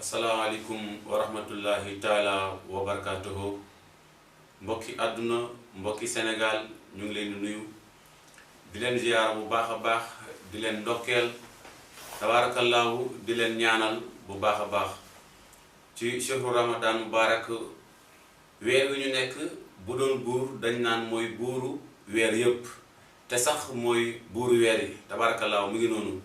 asalaamaaleykum wa rahmatullahi taala wa barakatuhu mbokki àdduna mbokki Sénégal ñu ngi leen di nuyu di leen ziyaara bu baax a baax di leen ndokkeel tabaarakallaahu di leen ñaanal bu baax a baax ci shahru ramadan mubarak weer wi ñu nekk bu doon buur dañ naan mooy buuru weer yëpp te sax mooy buuru weer yi tabaarakallaahu mu ngi noonu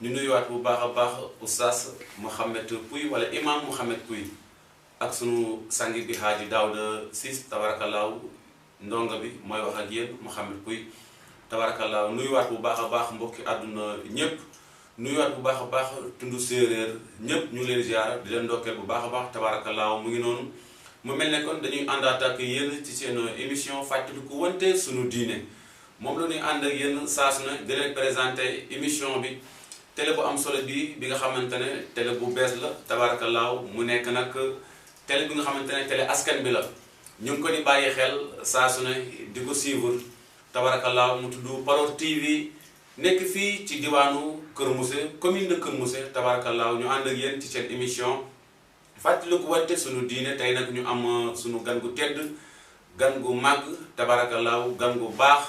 ñu nuyuwaat bu baax a baax oustaz Mouhamed Pouye wala imam Mouhamed Pouye ak sunu sangi bi Haaji Daouda Ciss tabaarakallaahu ndongo bi mooy wax ak yéen Mouhamed Pouye tabaarakallaahu nuyuwaat bu baax a baax mbokki àdduna ñépp nuyuwaat bu baax a baax tundu séeréer ñépp ñu ngi leen ziyaara di leen ndokkeel bu baax a baax tabaarakallaahu mu ngi noonu mu mel ne kon dañuy àndaat ak yéen ci seen émission fàttaliku wante sunu diine moom la ñuy ànd ak yéen saa su ne di leen présenté émission bi télé bu am solo bi nga xamante ne télé bu bees la tabaarakallaahu mu nekk nag télé bi nga xamante ne télé askan bi la ñu ngi ko di bàyyi xel saa su ne di ko suivre tabaarakallaahu mu tudd Paror TV nekk fii ci diwaanu Kër Mousse commune de Kër Mousse tabaarakallaahu ñu ànd ak yéen ci seen émission fàttaliku wante sunu diine tey nag ñu am sunu gan gu tedd gan gu màgg tabaarakallaahu gan gu baax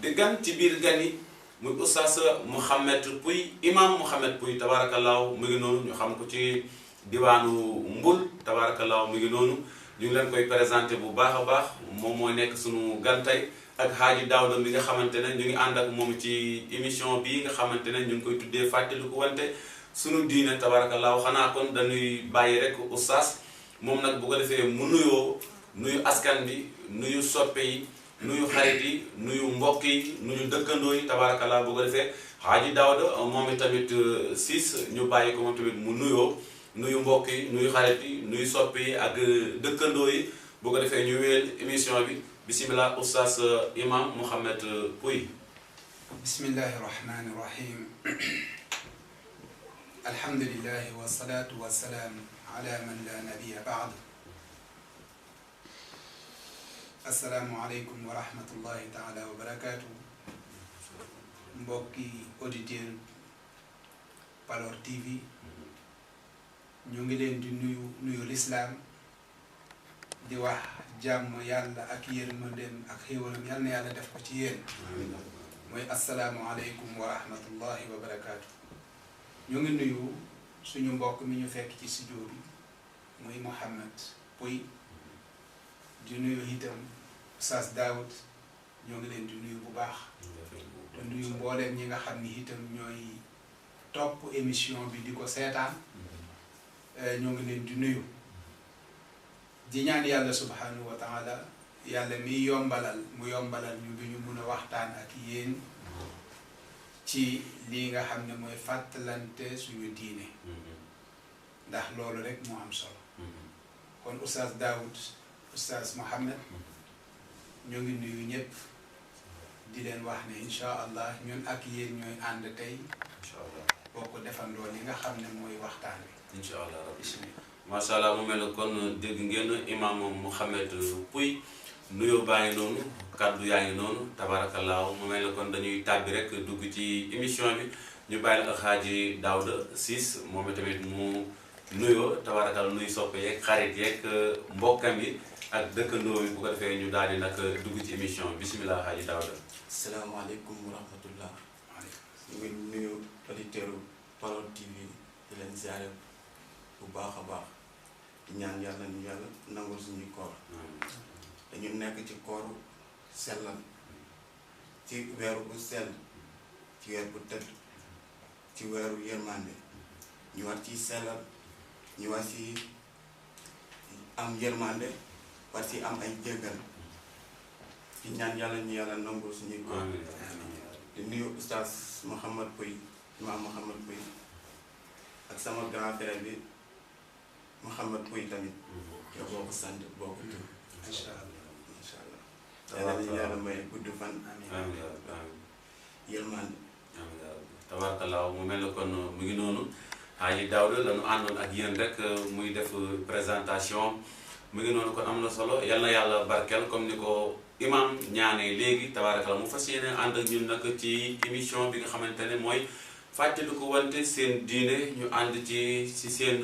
di gan ci biir gan yi muy oustaz Mouhamed Pouye imam Mouhamed Pouye tabaarakallaahu mu ngi noonu ñu xam ko ci diwaanu Mbul tabaarakallaahu mu ngi noonu ñu ngi leen koy présenté bu baax a baax moom moo nekk sunu gan tey ak Haaji Daouda bi nga xamante ne ñu ngi ànd ak moom ci émission bii nga xamante ne ñu ngi koy tuddee fàttaliku wante sunu diine tabaarakallaahu xanaa kon dañuy bàyyi rek oustaz moom nag bu ko defee mu nuyu askan bi nuyu soppe yi nuyu xarit yi nuyu mbokk yi nuyu dëkkandoo yi tabaarakallaahu bu ko defee Haaji Daouda moom itamit Ciss ñu bàyyi ko moom tamit mu nuyu mbokk yi nuyu xarit yi nuyu soppe yi ak dëkkandoo yi bu ko defee ñu wéyal émission bi bismillah oustaz imam Mouhamed Pouye. bismillahi rahmani rahim alhamdulillahi wasalaatu wasalaam ala man la nabiya baad assalaamu aleykum wa rahmatullahi taala wa barakaatu mbokki auditeur Paror TV ñu ngi leen di nuyu lislaam di wax jàmm yàlla ak yërmandeem ak xéewalam yàlla na yàlla def ko ci yéen mooy assalaamu aleykum wa rahmatullahi wa barakaatu ñu ngi nuyu suñu mbokk mi ñu fekk ci studio bi muy Mouhamed Pouye di nuyu itam Oustaz Daoud ñoo ngi leen di nuyu bu baax te nuyu mbooleem ñi nga xam ni itam ñooy topp émission bi di ko seetaan ñoo ngi leen di nuyu di ñaan yàlla subhanahu wa taala yàlla mi yombalal mu yombalal ñu bi ñu mun a waxtaan ak yéen ci lii nga xam ne mooy fàttalante suñu diine ndax loolu rek moo am solo kon Oustaz Daoud Oustaz Mouhamed ñoo ngi nuyu ñëpp di leen wax ne incha allah ñun ak yéen ñooy ànd tey incha allah boo ko defandoo li nga xam ne mooy waxtaan wi incha allah rabbi macha allah mu mel ne kon dégg ngeen imam Mouhamed Pouye nuyoo baa ngi noonu kàddu yaa ngi noonu tabaarakallaahu mu mel ne kon dañuy tàbbi rek dugg ci émission bi ñu bàyyi la ak Haaji Daouda Ciss moom tamit mu nuyoo tabaarakallaahu nuyu soppe yeeg xarit yeeg mbokkam yi ak dëkkandoo yi bu ko defee ñu daal di nag dugg ci émission bisimilah Haaji Daouda. asalaamaaleykum wa rahmatullah. ñu ngi nuyu auditeurs Paror TV di leen ziare bu baax a baax di ñaan yàlla ñu yàlla nangul suñuy koor dañu nekk ci kooru sellal ci weeru bu sell ci weer bu tëdd ci weeru yërmande ñu war ciy sellal ñu war ci am yërmande war ci am ay jéggal di ñaan yàlla ñu yàlla nangul suñuy koor di nuyu oustaz Mouhamed Pouye imam Mouhamed Pouye ak sama grand frère bi Mouhamed Pouye tamit yow boo ko sant boo ko tur incha allah incha allah yàlla nañu yàlla may gudd fan amiin yërmande tabaarakallaahu mu mel ne kon mu ngi noonu Haaji Daouda lañu àndoon ak yéen rek muy def présentation mu ngi noonu kon am na solo yal na yàlla barkeel comme ni ko imam ñaanee léegi tabaarakallaahu mu fas yéene ànd ak ñun nag ci émission bi nga xamante ne mooy fàttali ko wante seen diine ñu ànd ci seen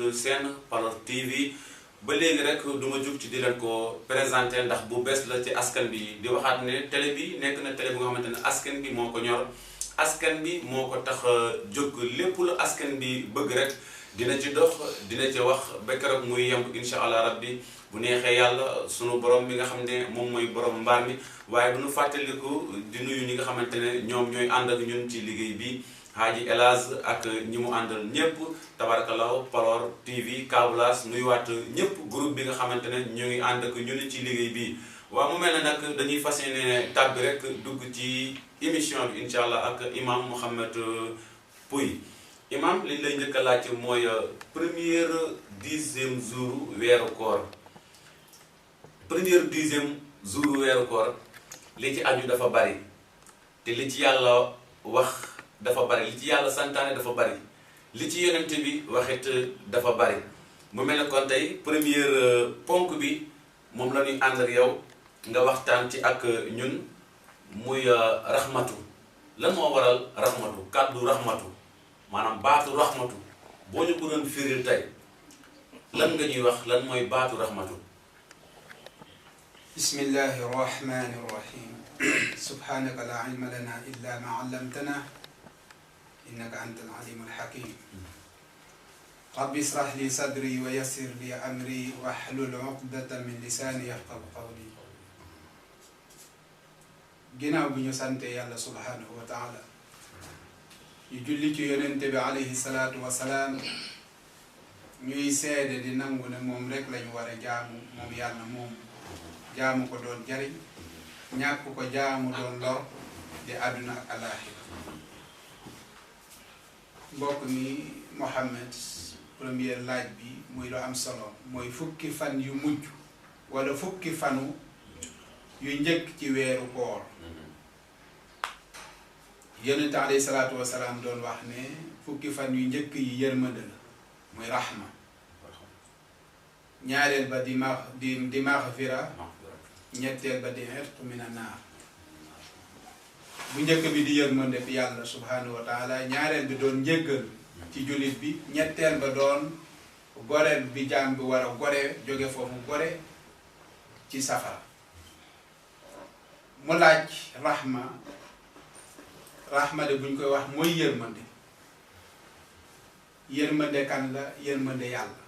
Palor TV ba léegi rek du ma jug ci di leen ko présenté ndax bu bees la ci askan bi di waxaat ne télé bi nekk na télé bu nga xamante ne askan bi moo ko ñor askan bi moo ko tax jóg lépp lu askan bi bëgg rek dina ci dox dina ci wax ba keroog muy yemb incha allah rabbi bu neexee yàlla sunu borom bi nga xam ne moom mooy borom mbaar mi waaye du ñu fàttaliku di nuyu ñi nga xamante ne ñoom ñooy ànd ak ñun ci liggéey bi Haji Elaz ak ñi mu àndal ñëpp tabarakallahu Palor TV Kablas nuyuwaat ñëpp groupe bi nga xamante ne ñu ngi ànd ak ñun ci liggéey bi waaw mu mel ne nag dañuy fas yéene tàbbi rek dugg ci émission bi incha allah ak imam Mouhamed Pouye imam liñ lay njëkk a laaj mooy première 10e jour weeru koor première 10e jour weeru koor li ci aju dafa bari te li ci yàlla wax dafa bari li ci yàlla santaane dafa bari li ci yonent bi waxit dafa bari mu mel ne kon tey première ponk bi moom la ñuy ànd ak yow nga waxtaan ci ak ñun muy rahmatu lan moo waral rahmatu kàddu rahmatu maanaam baatu rahmatu boo ñu ko doon firil tey lan nga ñuy wax lan mooy baatu rahmatu. bismillahi rahmani rahim subhanaka la ilma lana illa ma allamtana innaka anta al-alim al-hakim rabbi israh li sadri wa yassir li amri wahlul uqdatan min lisani yafqahu qawli ginnaaw bi ñu sante yàlla subhanahu wa taala ñu julli ci yonente bi alayhi salaatu wa salaam ñuy seede di nangu ne moom rek lañu war a jaamu moom yàlla moom jaamu ko doon jariñ ñàkk ko jaamu doon lor di àdduna ak alaaxira mbokk mi Mohamed première laaj bi muy lu am solo mooy fukki fan yu mujj wala fukki fanu yu njëkk ci weeru koor yonent alayhi salaatu wasalaam doon wax ne fukki fan yu njëkk yi yërmande la muy rahma ñaareel ba di maxfira ñetteel ba di irq min an-naar bu njëkk bi di yërmande bi yàlla subhanahu wa taala ñaareel bi doon njëggal ci jullit bi ñetteel ba doon goreel bi jaam bi war a gore jóge foofu gore ci safara mu laaj rahma de buñ koy wax mooy yërmande yërmande kan la yërmande yàlla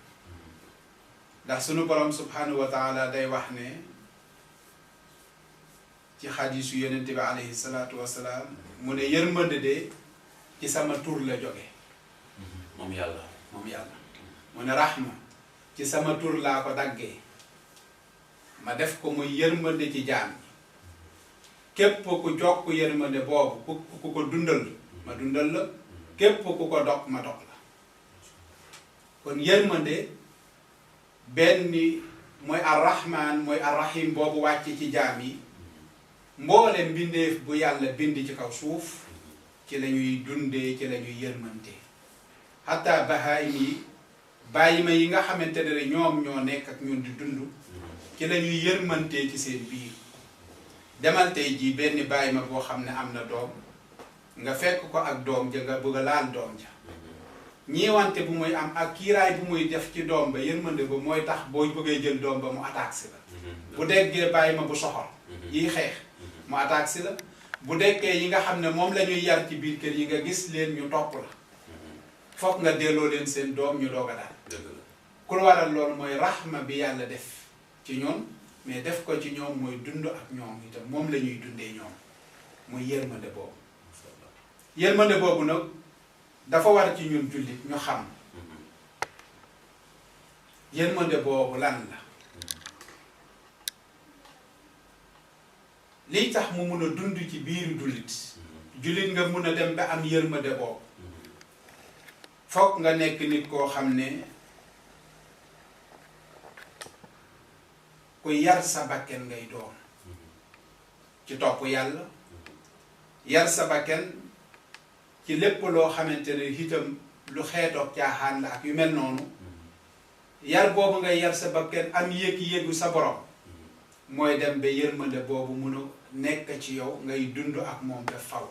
ndax sunu borom subhanahu wa taala day wax ne ci xadiisu yonente bi alayhi salaatu wasalaam mu ne yërmande de ci sama tur la jóge moom yàlla mu ne rahma ci sama tur laa ko daggee ma def ko muy yërmande ci jaam yi képp ku jokk yërmande boobu ku ko dundal ma dundal la képp ku ko dog ma dog la kon yërmande benn mooy ar-rahman mooy ar-rahim boobu wàcc ci jaam yi mboole mbindeef bu yàlla bind ci kaw suuf ci la ñuy dundee ci la ñuy yërmante hatta bahaayim yi bàyyima yi nga xamante ne ñoom ñoo nekk ak ñun di dund ci la ñuy yërmantee ci seen biir demal tey jii benn bàyyima boo xam ne am na doom nga fekk ko ak doom ja nga bëgg a laal doom ja ñiiwante bu muy am ak kiiraay bu muy def ci doom ba yërmande ba mooy tax boo bëggee jël doom ba mu attaque si la bu deggee bàyyima bu soxor yiy xeex mu attaque si la bu dekkee yi nga xam ne moom la ñuy yar ci biir kër yi nga gis leen ñu topp la foog nga delloo leen seen doom ñu doog a daal ku waral loolu mooy rahma bi yàlla def ci ñoom mais def ko ci ñoom mooy dund ak ñoom itam moom la ñuy dundee ñoom muy yërmande boobu yërmande boobu nag dafa war ci ñun jullit ñu xam yërmande boobu lan la liy tax mu mun a dund ci biiru jullit nga mun a dem ba am yërmande boobu fokk nga nekk nit koo xam ne ku yar sa bakken ngay doon ci topp yàlla yar sa bakken ci lépp loo xamante ne itam lu xeetoog caaxaan la ak yu mel noonu yar boobu ngay yar sa bakken am yéeg-yéegu sa borom mooy dem ba yërmande boobu mun a nekk ci yow ngay dund ak moom ba faw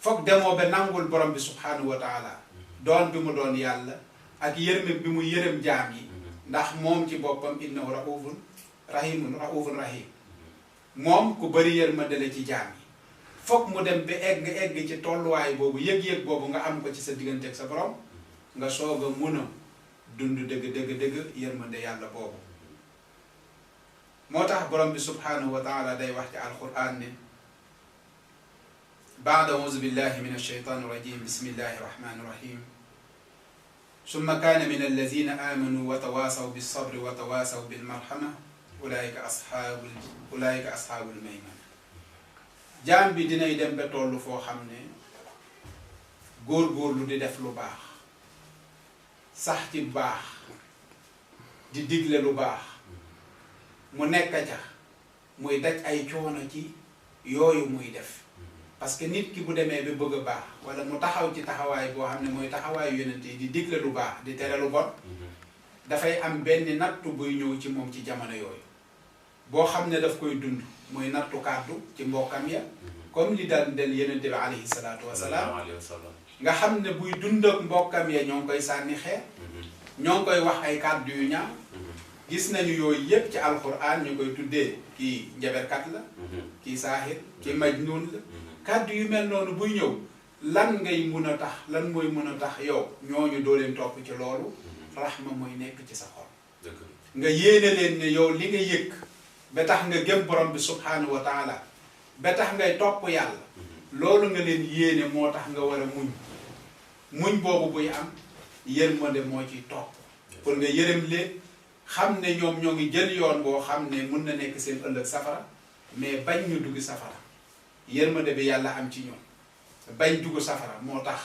foog demoo ba nangul borom bi subhanahu wa taala doon bi mu doon yàlla ak yërme bi mu yërëm jaam yi ndax moom ci boppam innahu raufun rahim moom ku bëri yërmande la ci jaam yi foog mu dem ba egg ci tolluwaay boobu yëg-yëg boobu nga am ko ci sa diggante ak sa borom nga soog a mun a dund dëgg yërmande yàlla boobu moo tax borom bi subhanahu wa taala day wax ci alquran ne baada auzu billahi min alsheytan irrajim bismillahi irrahmani irrahim summa kaana min allazina amanu wa tawaasaw bilsabri wa tawaasaw bilmarhama ulaika ashaabul maymana jaam bi dinay dem ba toll foo xam ne góor-góorlu di def lu baax sax ci baax di digle lu baax mu nekk ca muy daj ay coono ci yooyu muy def parce que nit ki bu demee ba bëgg a baax wala mu taxaw ci taxawaay boo xam ne mooy taxawaayu yonent yi di digle lu baax di tere lu bon dafay am benn nattu buy ñëw ci moom ci jamono yooyu boo xam ne daf koy dund muy nattu kàddu ci mbokkam ya comme li daan del yonent bi alayhi salaatu wasalaam nga xam ne buy dund ak mbokkam ya ñoo ngi koy sànni xeer ñoo ngi koy wax ay kàddu yu ñaaw gis nañu yooyu yépp ci alquran ñu koy tuddee kii njaberkat la kii saaxir kii majnuun la kàddu yu mel noonu buy ñëw lan ngay mun a tax lan mooy mun a tax yow ñooñu doo leen topp ci loolu raxma mooy nekk ci sa xol nga yéene leen ne yow li nga yëg ba tax nga gëm borom bi subhanahu wa taala ba tax ngay topp yàlla loolu nga leen yéene moo tax nga war a muñ boobu buy am yërmande moo ciy topp pour nga yërëm leen xam ne ñoom ñoo ngi jël yoon boo xam ne mun na nekk seen ëllëg safara mais bañ ñu dugg safara yërmande bi yàlla am ci ñoom bañ dugg safara moo tax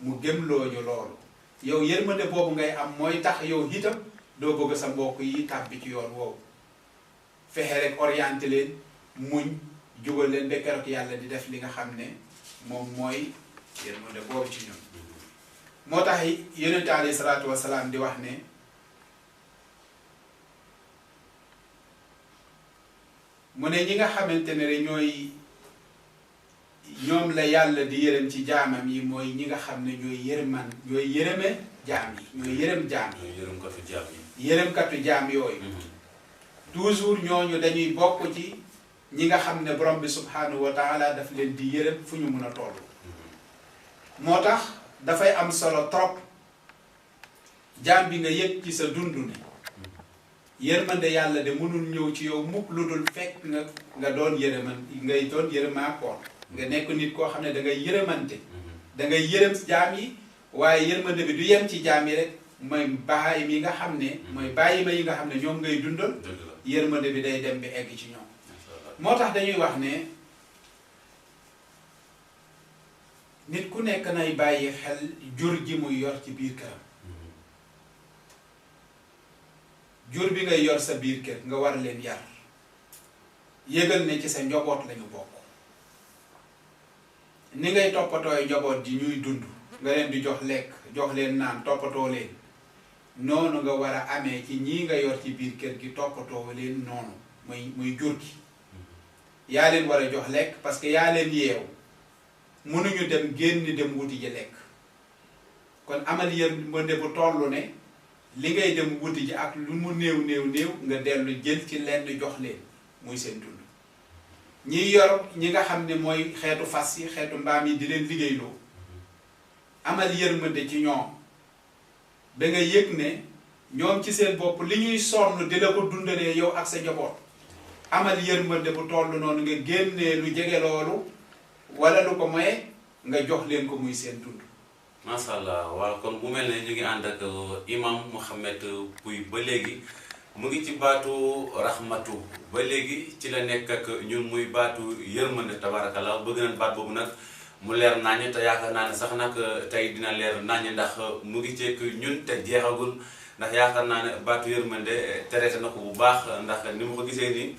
mu gëm looñu loolu yow yërmande boobu ngay am mooy tax yow itam doo bëgg sa mbokk yi tàbbi ci yoon woowu fexe rek orienté leen muñ jugal leen ba keroog yàlla di def li nga xam ne moom mooy yërmande boobu ci ñoom moo tax yonente alayhi salaatu wasalaam di wax ne mu ne ñi nga xamante ne ñoom la yàlla di yërëm ci jaamam yi mooy ñi nga xam ne ñooy yërëme jaam yi ñooy yërëm jaam yi yërëmkatu jaam yooyu toujours ñooñu dañuy bokk ci ñi nga xam ne borom bi subhanahu wa taala daf leen di yërëm fu ñu mun a toll moo tax dafay am solo trop jaam bi nga yëg ci sa dund ne yërmande yàlla de mënul ñëw ci yow mukk lu dul fekk nga doon ngay doon yërëmaakoon nga nekk nit koo xam ne da ngay yërëmante da ngay yërëm jaam yi waaye yërmande bi du yem ci jaam yi rek mooy bàyyi yi nga xam ne mooy bàyyi ma yi nga xam ne ñoom ngay dundal yërmande bi day dem bi egg ci ñoom moo tax dañuy wax ne nit ku nekk nay bàyyi xel jur ji muy yor ci biir këram jur bi ngay yor sa biir kër nga war leen yar yëgal ne ci sa njaboot lañu bokk ni ngay toppatooy njaboot ji ñuy dund nga leen di jox lekk jox leen naan toppatoo leen noonu nga war a amee ci ñii nga yor ci biir kër gi toppatoo leen noonu muy jur gi yaa leen war a jox lekk parce que yaa leen yeew mënuñu dem génn dem wuti ji lekk kon amal yërmande bu tollu ne li ngay dem wuti ji ak lu mu néew nga dellu jël ci lenn jox leen muy seen dund ñi yor ñi nga xam ne mooy xeetu fas yi xeetu mbaam yi di leen liggéeyloo amal yërmande ci ñoom ba nga yëg ne ñoom ci seen bopp li ñuy sonn di la ko dundalee yow ak sa njaboot amal yërmande bu toll noonu nga génnee lu jege loolu wala lu ko moye nga jox leen ko muy seen dund. macha allah waaw kon bu mel ne ñu ngi ànd ak imam Mouhamed Pouye ba léegi mu ngi ci baatu rahmatu ba léegi ci la nekk ak ñun muy baatu yërmande tabarakallah bëgg nañ baat boobu nag mu leer naññ te yaakaar naa ne sax nag tey dina leer naññ ndax mu ngi ceeg ñun te jeexagul ndax yaakaar naa ne baatu yërmande traité na ko bu baax ndax ni ma ko gisee nii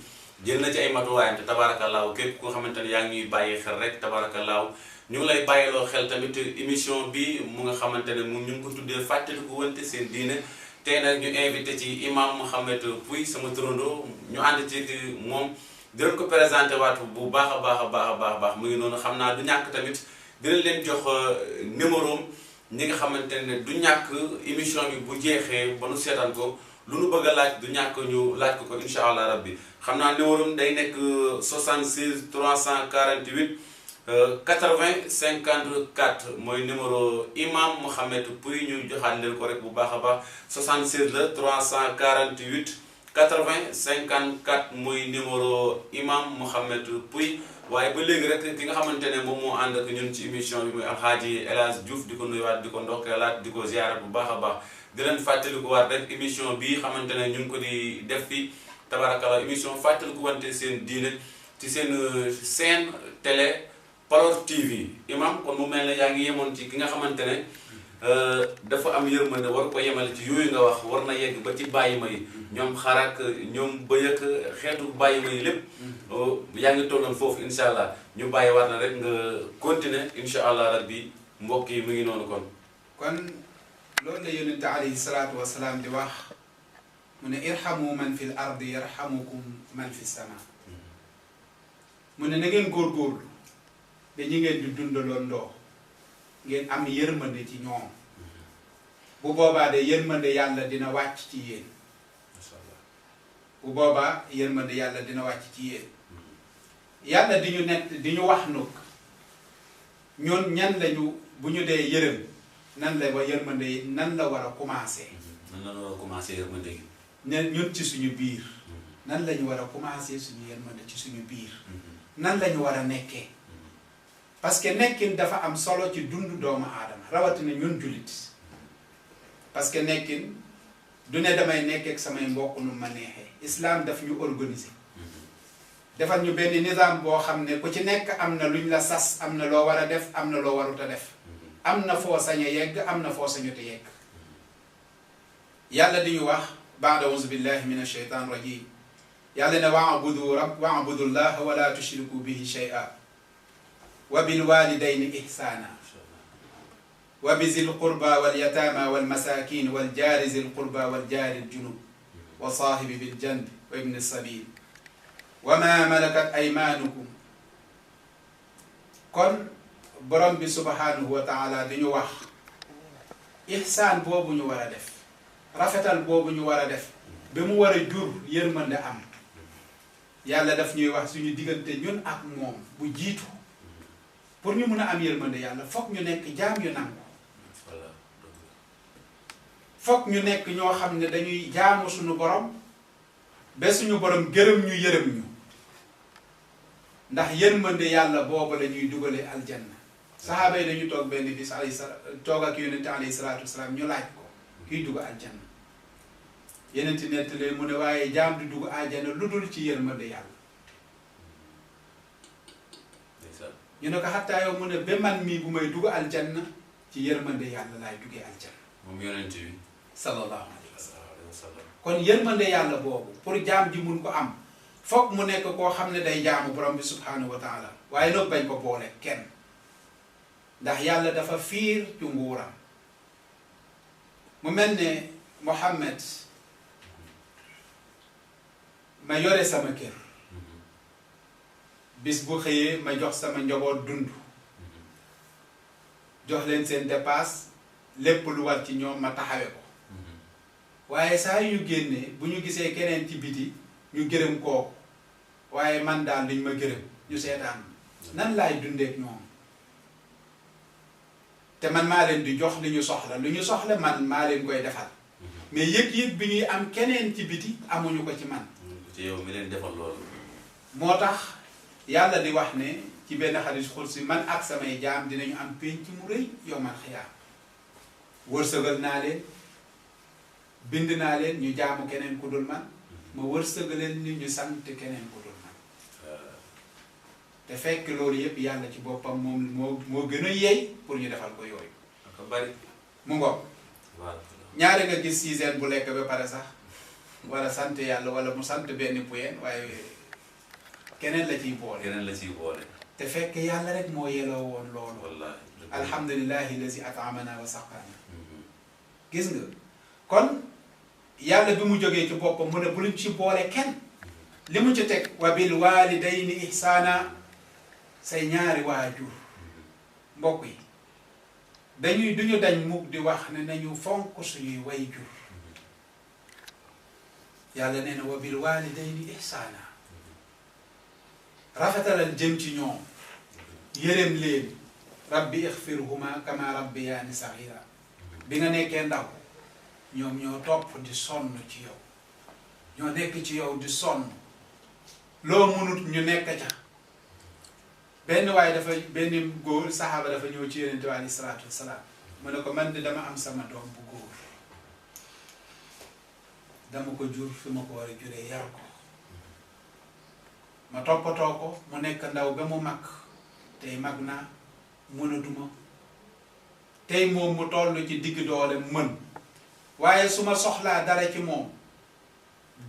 jël na ci ay matuwaayam te tabarakallah képp ku nga xamante ne yaa ngi ñuy bàyyi xel rek tabarakallah ñu ngi lay bàyyiloo xel tamit émission bi mu nga xamante ne mu ñu ngi ko tuddee fàttaliku wante seen diine tey nag ñu invité ci imam Mouhamed Pouye sama turandoo ñu ànd ci moom di leen ko présenté waat bu baax a baax mu ngi noonu xam naa du ñàkk tamit dinañ leen jox numéro ñi nga xamante ne du ñàkk émission bi bu jeexee ba nu seetaan ko lu nu bëgg a laaj du ñàkk ñu laaj ko incha allah rabbi xam naa numéro day nekk 76 348 80 54 mooy numéro imam Mouhamed Pouye ñu joxaat leen ko rek bu baax a baax 76 la 348 80 54 mooy numéro imam Mouhamed Pouye waaye ba léegi rek ki nga xamante ne moom moo ànd ak ñun ci émission bi muy Alxaaji El Hadj Diouf di ko nuyuwaat di ko ndokkeelaat di ko ziyaara bu baax a baax di leen fàttaliku waat rek émission bii xamante ne ñu ngi ko di def fi tabarakallah émission fàttaliku wante seen diine ci seen seen télé Palor TV imam kon mu mel ne yaa ngi yemoon ci ki nga xamante ne dafa am yërmande war ko yemale ci yooyu nga wax war na yegg ba ci bàyyi ma yi ñoom xarak ñoom bëy ak xeetu bàyyi ma yi lépp yaa ngi tolloon foofu incha allah ñu bàyyi war na rek nga continuer incha allah rabbi mbokk yi mu ngi noonu kon loolu la yonente alayhi salaatu wasalaam di wax mu ne irhamu man fi l ardi yarhamukum man fi sama mu ne na ngeen góorgóorlu dañu ngeen di dundaloon ndoo ngeen am yërmande ci ñoom bu boobaa de yërmande yàlla dina wàcc ci yéen bu boobaa yërmande yàlla dina wàcc ci yéen yàlla di ñu nett di ñu wax nag ñun ñan lañu bu ñu dee yërëm nan la wa yërmande nan la war a commencé. nan la war a commencé yërmande gi. ñun ci suñu biir. nan la ñu war a commencé suñu yërmande ci suñu biir. nan la ñu war a nekkee. parce que nekkin dafa am solo ci dundu doomu aadama rawatina ñun jullit parce que nekkin du ne damay nekk ak samay mbokk nu ma neexee islam daf ñu organiser. defal ñu benn nizaam boo xam ne ku ci nekk am na luñ la sas am na loo war a def am na loo warut a def. am na foo sañ a yegg am na foo sañut a yegg yàlla di ñu wax baada auzu billahi min asheytan rajim yàlla ne wa'budu llaha wa la tushriku bihi shay'a wa bil walidayni ihsana wa bi zil qurba wal yatama wal masakin wal jari zil qurba wal jari al junub wa sahibi bil janbi wa ibni sabil wa ma malakat aymanukum kon borom bi subhanahu wa taala di ñu wax ihsaan boobu ñu war a def rafetal boobu ñu war a def ba mu war a jur yërmande am yàlla daf ñuy wax suñu diggante ñun ak moom bu jiitu pour ñu mun a am yërmande yàlla foog ñu nekk jaam yu nangu foog ñu nekk ñoo xam ne dañuy jaamu suñu borom ba suñu borom gërëm ñu yërëm ñu ndax yërmande yàlla boobu la ñuy dugale aljanna saxaaba yi dañu toog benn bis toog ak yonente alayhi salaatu wasalaam ñu laaj ko kiy dugg aljanna yenente nettalee mu ne waaye jaam di dugg aljanna lu dul ci yërmande yàlla ñu ne ko xattaa yow mu ne ba man mii bu may dugg aljanna ci yërmande yàlla laay duggee aljanna moom yonente bi sallallahu alayhi wa sallam kon yërmande yàlla boobu pour jaam ji mun ko am foog mu nekk koo xam ne day jaamu borom bi subhanahu wa taala waaye nag bañ ko boole kenn ndax yàlla dafa fiir ci nguuram mu mel ne Muhammad ma yore sama kër bis bu xëyee ma jox sama njaboot dund jox leen seen dépasse lépp lu war ci ñoom ma taxawe ko waaye saa yu ñu génnee bu ñu gisee keneen ci biti ñu gërëm kooku waaye man daal duñ ma gërëm ñu seetaan nan laay dundeek ñoom te man maa leen di jox li ñu soxla lu ñu soxla man maa leen koy defal mais yëg-yëg bi ñuy am keneen ci biti amuñu ko ci man ci yow mi leen defal loolu moo tax yàlla di wax ne ci benn xadis xursi man ak samay jaam dinañu am pénc mu rëy yowmal xiyaam wërsëgal naa leen bind naa leen ñu jaamu keneen ku dul man ma wërsëgaleen ni ñu sant keneen ku dul man te fekk loolu yëpp yàlla ci boppam moo gën a yeey pour ñu defal ko yooyu ko bari mu ngoog ñaare nga gis sixième bu lekk ba pare sax wala sant yàlla wala mu sant benn puyen waaye keneen la ciy boole te fekk yàlla rek moo yeloo woon loolu wallaahi alhamdulillahi lazi at'amana wa saqana gis nga kon yàlla bi mu jógee ci boppam mu ne bu luñ ci boole kenn li mu ci teg wa bil walidayni ihsaana say ñaari waajur mbokk yi duñu dañ mukk di wax ne nañu fonk suñuy wayjur yàlla nee na wa bil walidayni ihsaana rafetalal jëm ci ñoom yërëm leen rabbi ixfirhuma kama rabbiyaani saxiira bi nga nekkee ndaw ñoom ñoo topp di sonn ci yow ñoo nekk ci yow di sonn loo mënut ñu nekk ca benn góor saxaaba dafa ñëw ci yonent bi alayhi salaatu wasalaam mu ne ko man de dama am sama doom bu góor dama ko jur fi ma ko war a juree yar ko ma toppatoo ko mu nekk ndaw ba mu mag tey mag naa mënatuma tey moom mu toll ci digg doole mën waaye su ma soxlaa dara ci moom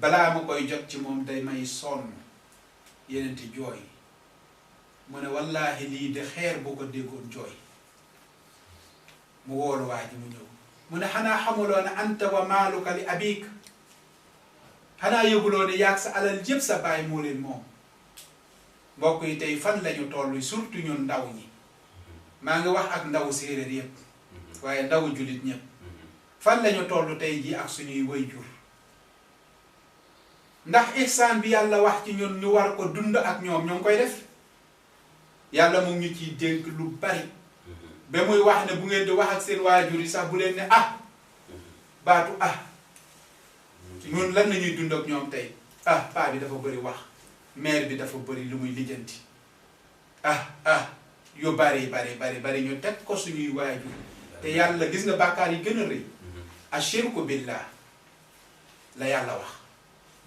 balaa ma koy jot ci moom day may sonn yenenti jooy mu ne wallaahi lii de xeer bu ko déggoon jooy mu woolu waa ji mu ñëw mu ne xanaa xamuloo ne anta wa maaluka li abik xanaa yëguloo ne yaag sa alal yëpp sa baay moo leen moom mbokk yi tey fan lañu toll surtout ñun ndaw ñi maa ngi wax ak ndaw séeréer yëpp waaye ndaw jullit ñëpp fan lañu toll tey jii ak suñuy wayjur ndax ihsaan bi yàlla wax ci ñun ñu war ko dund ak ñoom ñoo ngi koy def yàlla mu ngi ñu ciy dénk lu bari ba muy wax ne bu ngeen di wax ak seen waajur yi sax bu leen ne baatu ñun lan nañuy dund ak ñoom tey paa bi dafa bëri wax mère bi dafa bëri lu muy lijjanti yu bari ñu teg ko suñuy waajur te yàlla gis nga bàkkaar yi gën a rëy ashirku billah la yàlla wax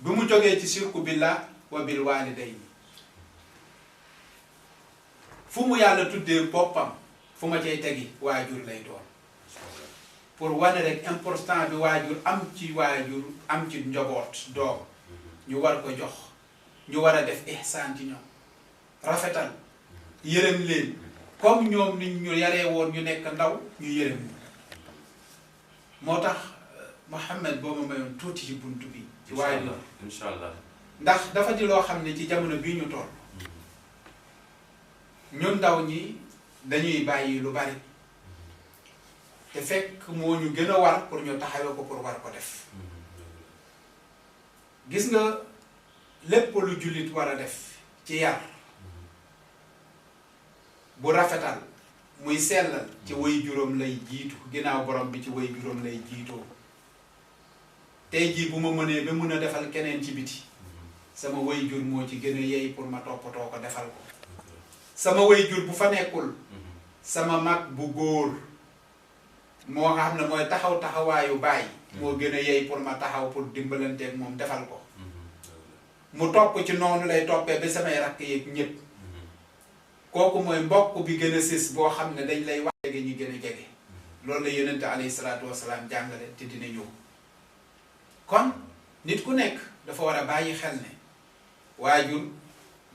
bi mu jógee ci shirku billah wa bil walidayni fu mu yàlla tuddee boppam fu ma cay tegi waajur lay doon pour wane rek important bi waajur am ci njaboot doom ñu war ko jox ñu war a def ihsaan ci ñoom rafetal yërëm leen comme ñoom ni ñu yaree woon ñu nekk ndaw ñu yërëm moo tax Mouhamed boo ma mayoon tuuti ci buntu bi ci waajur incha allah ndax dafa di loo xam ne ci jamono bii ñu toll ñun ndaw ñi dañuy bàyyi lu bari te fekk moo ñu gën a war pour ñu taxawee ko pour war ko def gis nga lépp lu jullit war a def ci yar bu rafetal muy sellal ci way juróom lay jiitu ginnaaw borom bi ci way juróom lay jiitoo tey jii bu ma mënee ba mun a defal keneen ci biti sama way jur moo ci gën a yey pour ma toppatoo ko defal ko sama way jur bu fa nekkul sama mag bu góor moo xam ne mooy taxawaayu baay moo gën a yey pour ma taxaw pour dimbalanteeg moom defal ko mu topp ci noonu lay toppee ba samay rakk yeeg ñépp kooku mooy mbokk bi gën a sës boo xam ne dañ lay wax jege ñi gën a jege loolu la yonente alayhi salaatu wasalaam jàngale te dina ñëw kon nit ku nekk dafa war a bàyyi xel ne waajur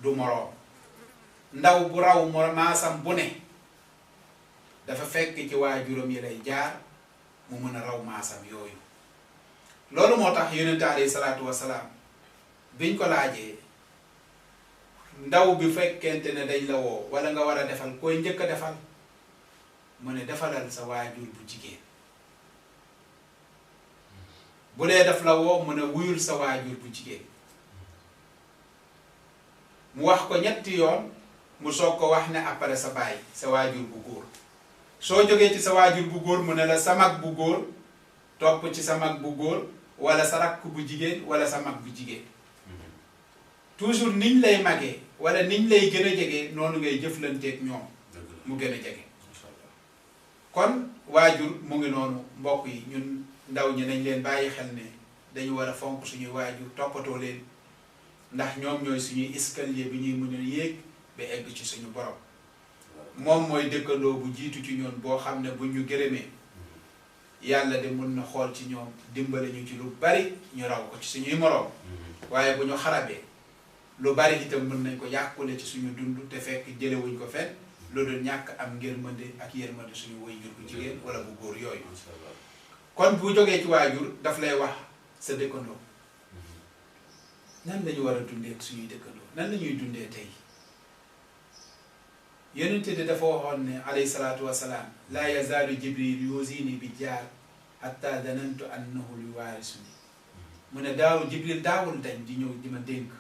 du moroom ndaw bu raw maasam bu ne dafa fekk ci waajuram yi lay jaar mu mën a raw maasam yooyu loolu moo tax yonente alayhi salaatu wasalaam biñ ko laajee ndaw bi fekkente ne dañ la woo wala nga war a defal koy njëkk a defal mu ne defalal sa waajur bu jigéen bu dee def la woo mu ne wuyul sa waajur bu jigéen mu wax ko ñetti yoon mu soog ko wax ne après sa baay sa waajur bu góor soo jógee ci sa waajur bu góor mu ne la sa mag bu góor topp ci sa mag bu góor wala sa rakk bu jigéen wala sa mag bu jigéen toujours niñ lay magee wala niñ lay gën a jege noonu ngay jëflanteeg ñoom mu gën a jege kon waajur mu ngi noonu mbokk yi ñun ndaw ñi nañ leen bàyyi xel ne dañu war a fonk suñuy waajur toppatoo leen ndax ñoom ñooy suñuy escalier bi ñuy mën a yéeg ba egg ci suñu borom moom mooy dëkkandoo bu jiitu ci ñoon boo xam ne bu ñu gërëmee yàlla de mun na xool ci ñoom dimbale ñu ci lu bari ñu raw ko ci suñuy moroom waaye bu ñu xarabee lu bari itam mën nañ ko yàqule ci suñu dund te fekk jëlewuñ ko fenn lu dul ñàkk am yërmande ak yërmande suñu waajur bu jigéen wala bu góor yooyu kon bu jógee ci waajur daf lay wax sa dëkkandoo nan lañu war a dundee ak suñuy dëkkandoo nan lañuy dundee tey yonente de dafa waxoon ne alayhi salaatu wasalaam laa yazaalu jibril yusini bi jaar hatta danantu annahu yuwaarisuni mu ne jibril daawul dañ di ñëw di ma dénk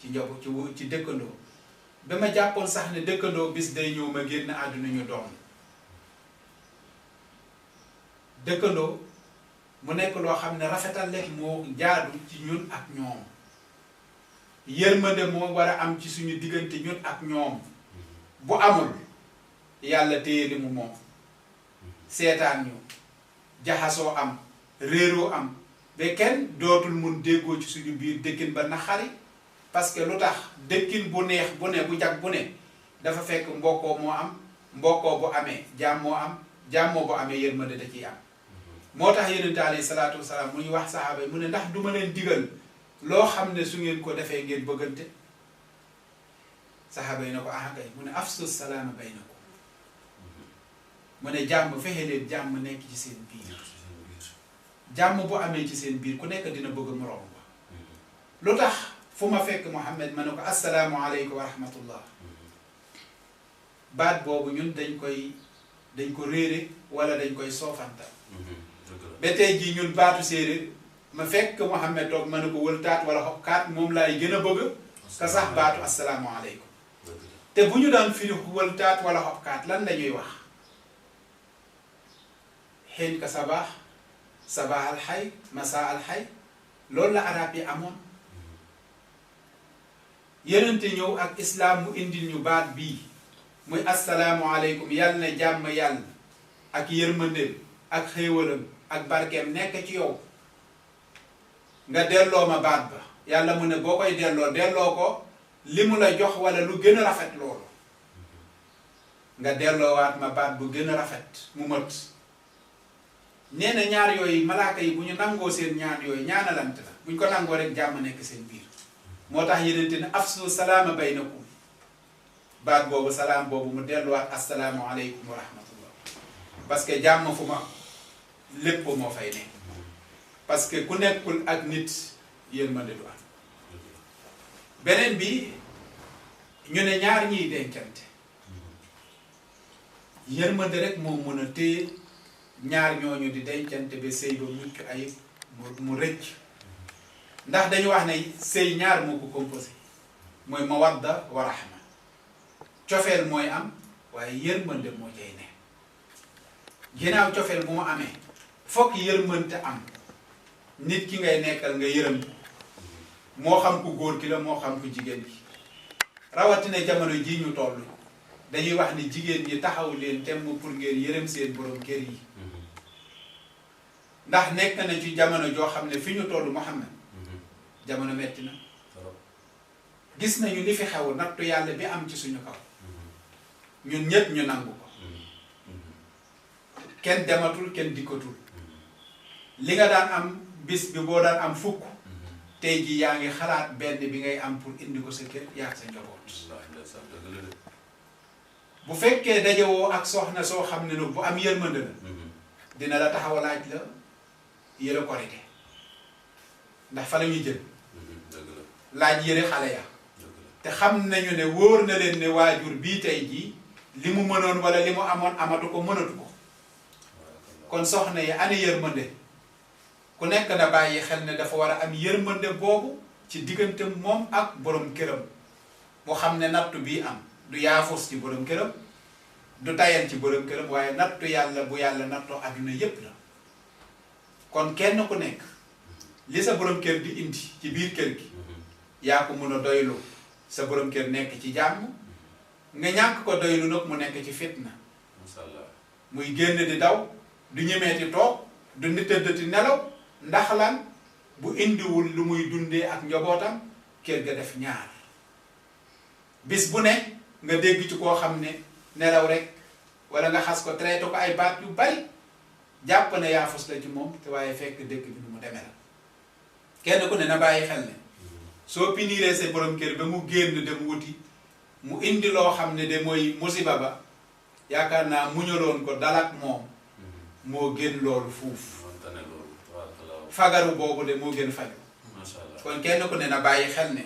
ci njaboot ci dëkkandoo ba ma jàppoon sax ne dëkkandoo bis day ñëw ma génn àdduna ñu doon dëkkandoo mu nekk loo xam ne rafetal lekk moo jaadu ci ñun ak ñoom yërmande moo war a am ci suñu diggante ñun ak ñoom bu amul yàlla téye li mu moom seetaan ñu jaxasoo am réeroo am ba kenn dootul mun déggoo ci suñu biir dëkkin ba naxari parce que lu tax dëkkin bu neex bu ne bu jag bu ne dafa fekk mbokkoo moo am mbokkoo bu amee jàmmoo am jàmmoo bu amee yërmande da ciy am moo tax yonente alayhi salaatu wasalaam mu ñu wax saxaaba yi mu ne ndax duma leen digal loo xam ne su ngeen ko defee ngeen bëggante saxaaba yi na ko ah kay mu ne afsu salaama baynakum mu ne jàmm fexe leen jàmm nekk ci seen biir jàmm bu amee ci seen biir ku nekk dina bëgg moroom ba lu tax fu ma fekk Muhammad ma ne ko assalaamu aleykum wa rahmatullah baat boobu ñun dañ ko réere wala dañ koy soofantal ba tey jii ñun baatu séeréer ma fekk Muhammad toog ma ne ko wëltaat wala xokkaat moom laay gën a bëgg ka sax baatu assalaamu aleykum te bu ñu daan firi wëltaat wala xokkaat lan lañuy wax xeen ka sabaax sabaax alxay masaa alxay loolu la arab yi amoon yenente ñëw ak islaam mu indil ñu baat bii muy assalaamu aleykum yàlla na jàmm yàlla ak yërmandeem ak xéewalam ak barkeem nekk ci yow nga delloo ma baat ba yàlla mu ne boo koy delloo ko li mu la jox wala lu gën a rafet loolu nga delloowaat ma baat bu gën a rafet mu mët nee na ñaar yooyu malaaka yi bu ñu nangoo seen ñaan yooyu ñaanalante la bu ñu ko nangoo rek jàmm nekk seen biir moo tax yenente ne afsu salaama baynakum baat boobu salaam boobu mu delluwaat assalaamu aleykum wa rahmatullah parce que jàmm fu ma lépp moo fay ne parce que ku nekkul ak nit yërmande du am beneen bi ñu ne ñaar ñiy dencante yërmande rek moo mën a téye ñaar ñooñu di dencante ba sëy ba mucc ayib mu rëcc ndax dañu wax ne sëy ñaar moo ko composé mooy mawadda wa rahma cofeel mooy am waaye yërmande moo cay ne ginnaaw cofeel bu mu amee fokk yërmante am nit ki ngay nekkal nga yërëm moo xam ku góor ki la moo xam ku jigéen ki rawatina jamono ji ñu toll dañuy wax ni jigéen ñi taxaw leen temm pour ngeen yërëm seen borom kër yi ndax nekk na ci jamono joo xam ne fi ñu toll Muhammad jamono metti na gis nañu li fi xew nattu yàlla bi am ci suñu kaw ñun ñépp ñu nangu ko kenn dematul kenn dikkatul li nga daan am bis bi boo daan am fukk tey jii yaa ngi xalaat benn bi ngay am pour indi ko sa kër yaa sa njaboot bu fekkee dajewoo ak soxna soo xam ne nag bu am yërmande la dina la taxaw laaj la yëre korite ndax fa la ñuy jël laaj yëre xale ya te xam nañu ne wóor na leen ne waajur bii tey jii li mu mënoon wala li mu amoon amatu ko mënatu ko kon soxna yi ani yërmande ku nekk na bàyyi xel ne dafa war a am yërmande boobu ci diggante moom ak borom këram moo xam ne nattu bii am du yaafus ci borom këram du tayal ci borom këram waaye nattu yàlla bu yàlla nattoo adduna yépp la kon kenn ku nekk li sa borom kër di indi ci biir kër gi yaa ko mun a doylu sa borom kër nekk ci jàmm nga ñàkk ko doylu nag mu nekk ci fitna muy génn di daw du ñemeeti toog du nit tëddati nelaw ndax lan bu indiwul lu muy dundee ak njabootam kër ga def ñaar bis bu ne nga dégg ci koo xam ne nelaw rek wala nga xas ko traité ko ay baat yu bari jàpp ne yaa fos la ci moom te waaye fekk dëkk bi nu mu demee la kenn ku ne na bàyyi xel ne soo piniiree sa borom kër ba mu génn dem wuti mu indi loo xam ne de mooy musiba ba yaakaar naa muñaloon ko dalak moom moo gën loolu fuuf fagaru boobu de moo gën faju kon kenn ku ne na bàyyi xel ne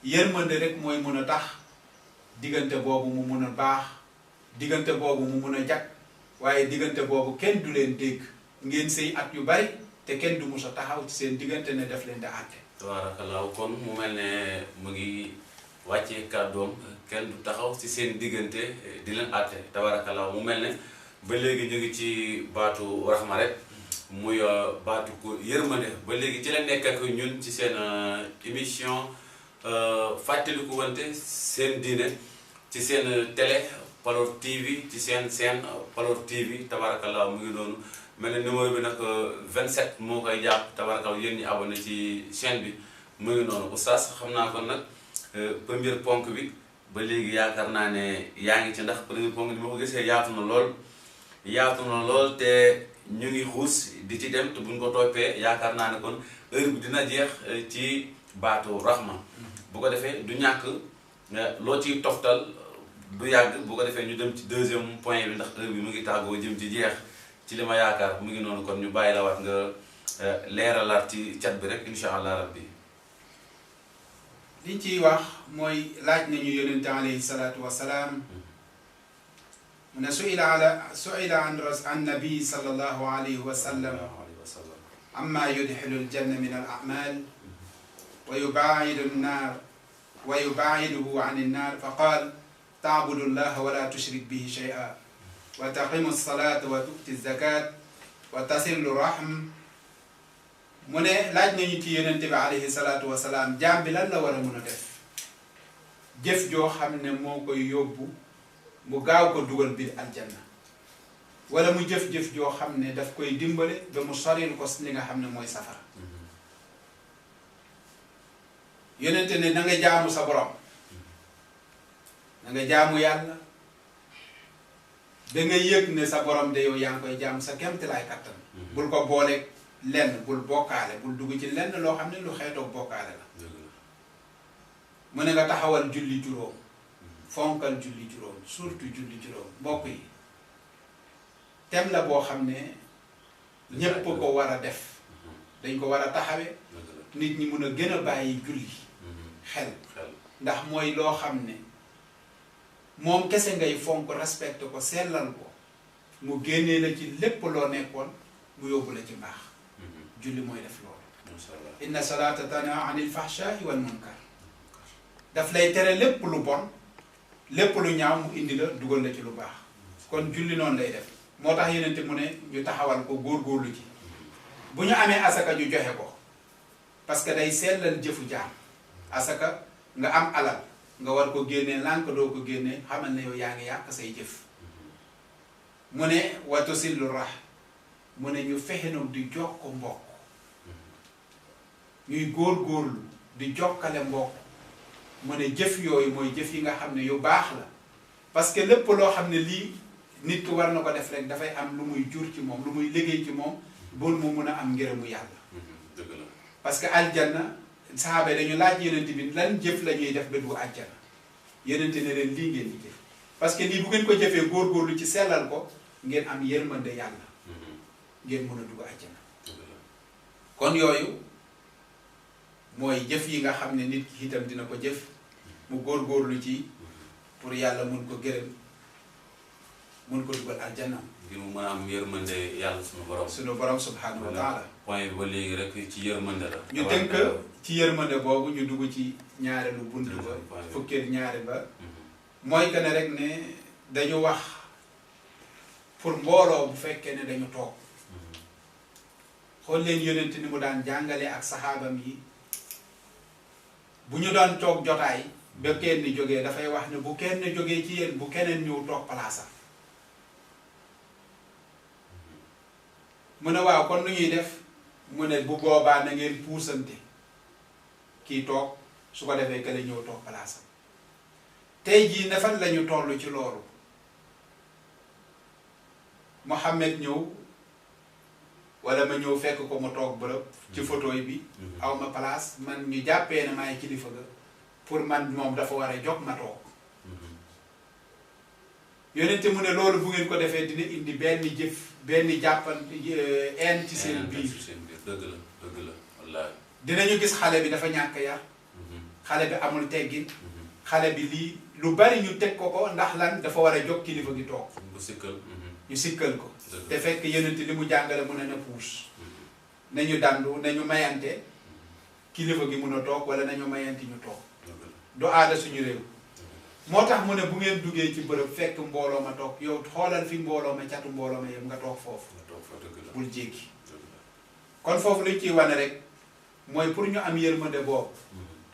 yërmande rek mooy mun a tax diggante boobu mu mun a baax diggante boobu mu mun a jag waaye diggante boobu kenn du leen dégg ngeen sëy at yu bari te kenn du mus a taxaw ci seen diggante ne def leen di àtte. tabaarakallaahu kon mu mel ne mu ngi wàccee kàddoom kenn du taxaw ci seen diggante di leen àtte tabaarakallaahu mu mel ne ba léegi ñu ngi ci baatu rahma rek muy baatu ko yërmande ba léegi ci la nekk ak ñun ci seen émission fàttaliku wante seen diine ci seen télé Palor TV ci seen Palor TV tabaarakallaahu mu ngi noonu mel ne numéro bi nag 27 moo koy jàpp tabaarakallaahu yéen ñi abonné ci chaîne bi mu ngi noonu oustaz xam naa kon nag première ponk bi ba léegi yaakaar naa ne yaa ngi ci ndax première ponk bi ma ko gisee yaatu na lool te ñu ngi xuus di ci dem te buñ ko toppee yaakaar naa ne kon heure bi dina jeex ci baatu rahma bu ko defee du ñàkk loo ciy toftal du yàgg bu ko defee ñu dem ci deuxième point bi ndax heure bi mu ngi tàggoo jëm ci jeex ci li ma yaakaar mu ngi noonu kon ñu bàyyi la waat nga leeralaat ci cat bi rek insha allah rabbi. liñ ciy wax mooy laaj nañu yonente alayhi salaatu wasalaam mu ne suila an nabi sallallahu alayhi wa sallam amma yudxilu aljanna min al amal wa yubaayiduhu an annaar fa qaal taabudu llaha wala tushrik bihi shay'a wa taqimu salata wa tu'ti zakat wa tasillu rahm mu ne laaj nañu ci yonente bi alayhi salaatu wasalaam jaam bi lan la war a mun a def jëf joo xam ne moo koy yóbbu mu gaaw ko dugal biir aljanna wala mu jëf-jëf joo xam ne daf koy dimbale ba mu soril ko li nga xam ne mooy safara yonente ne na nga jaamu sa borom na nga jaamu yàlla da nga yëg ne sa borom de yow yaa ngi koy jaamu sa kemtilaay kattan bul ko boole lenn bul bokkaale bul dugg ci lenn loo xam ne lu xeetoog bokkaale la mu ne nga taxawal julli juróom fonkal julli juróom surtout julli juróom mbokk yi tem la boo xam ne ñépp ko war a def dañ ko war a taxawe nit ñi mun a gën a bàyyi julli xel ndax mooy loo xam ne moom kese ngay fonk respecté ko sellal ko mu génnee la ci lépp loo nekkoon mu yóbbu la ci mbaax julli mooy def loolu inna salaata tanha anil fahshaai wal munkar daf lay tere lépp lu bon lépp lu ñaaw mu indi la dugal la ci lu baax kon julli noonu lay def moo tax yenente mu ne ñu taxawal ko góorgóorlu ci bu ñu amee asaka ñu joxe ko parce que day sellal jëfu jaam asaka nga am alal nga war ko génnee lànk doo ko génnee xamal ne yow yaa ngi yàq say jëf mu ne watu sillu rax mu ne ñu fexe nag di jokk mbokk ñuy góorgóorlu di jokkale mbokk mu ne jëf yooyu mooy jëf yi nga xam ne yu baax la parce que lépp loo xam ne lii nit ki war na ko def rek dafay am lu muy jur ci moom lu muy liggéey ci moom bul mu mun a am ngërëmu yàlla parce que aljanna sahaaba yi dañu laaj yenente bi lan jëf la ñuy def ba dugg aljanna yenente ne leen lii ngeen di jëf parce que lii bu ngeen ko jëfee góorgóorlu ci sellal ko ngeen am yërmande yàlla ngeen mën a dugg aljanna kon yooyu mooy jëf yi nga xam ne nit ki itam dina ko jëf mu góorgóorlu ci pour yàlla mun ko gërëm mun ko dugal aljanna ngir mu mën a am yërmande yàlla sunu borom subhanahu wa taala point bi ba léegi rek ci yërmande la ñu tënk ci yërmande boobu ñu dugg ci ñaareelu bunt ba fukkeel ñaari ba mooy que ne rek ne dañu wax pour mbooloo bu fekkee ne dañu toog xool leen yonent ni mu daan jàngale ak saxaabam yi bu ñu daan toog jotaay ba kenn jógee dafay wax ne bu kenn jógee ci yéen bu keneen ñëw toog palaasam mu ne waaw kon lu ñuy def mu ne bu boobaa na ngeen puusante kii toog su ko defee kële ñëw toog palaasam tey jii ne fan lañu toll ci loolu Mohamed ñëw wala ma ñëw fekk ko mu toog bërëb ci photo bi aw ma place man ñu jàppee ne maay kilifa ga pour man moom dafa war a jóg ma toog yonente mu ne loolu bu ngeen ko defee dina indi benn jëf benn jàppan een ci seen biir dëgg la wallaahi dinañu gis xale bi dafa ñàkk yar xale bi amul teggin xale bi lii lu bari ñu teg ko ndax lan dafa war a jóg kilifa gi toog bu sikkal. ñu sikkal ko dëgg te fekk yonent li mu jàngale mu ne na puus nañu dandu nañu mayante kilifa gi mun a toog wala nañu mayante ñu toog du aada suñu réew moo tax mu ne bu ngeen duggee ci bërëb fekk mbooloo ma toog yow xoolal fi mbooloo ma catu mbooloo ma yëpp nga toog foofu nga toog fa dëgg la. bul jéggi dëgg la. kon foofu luñ ciy wane rek mooy pour ñu am yërmande boobu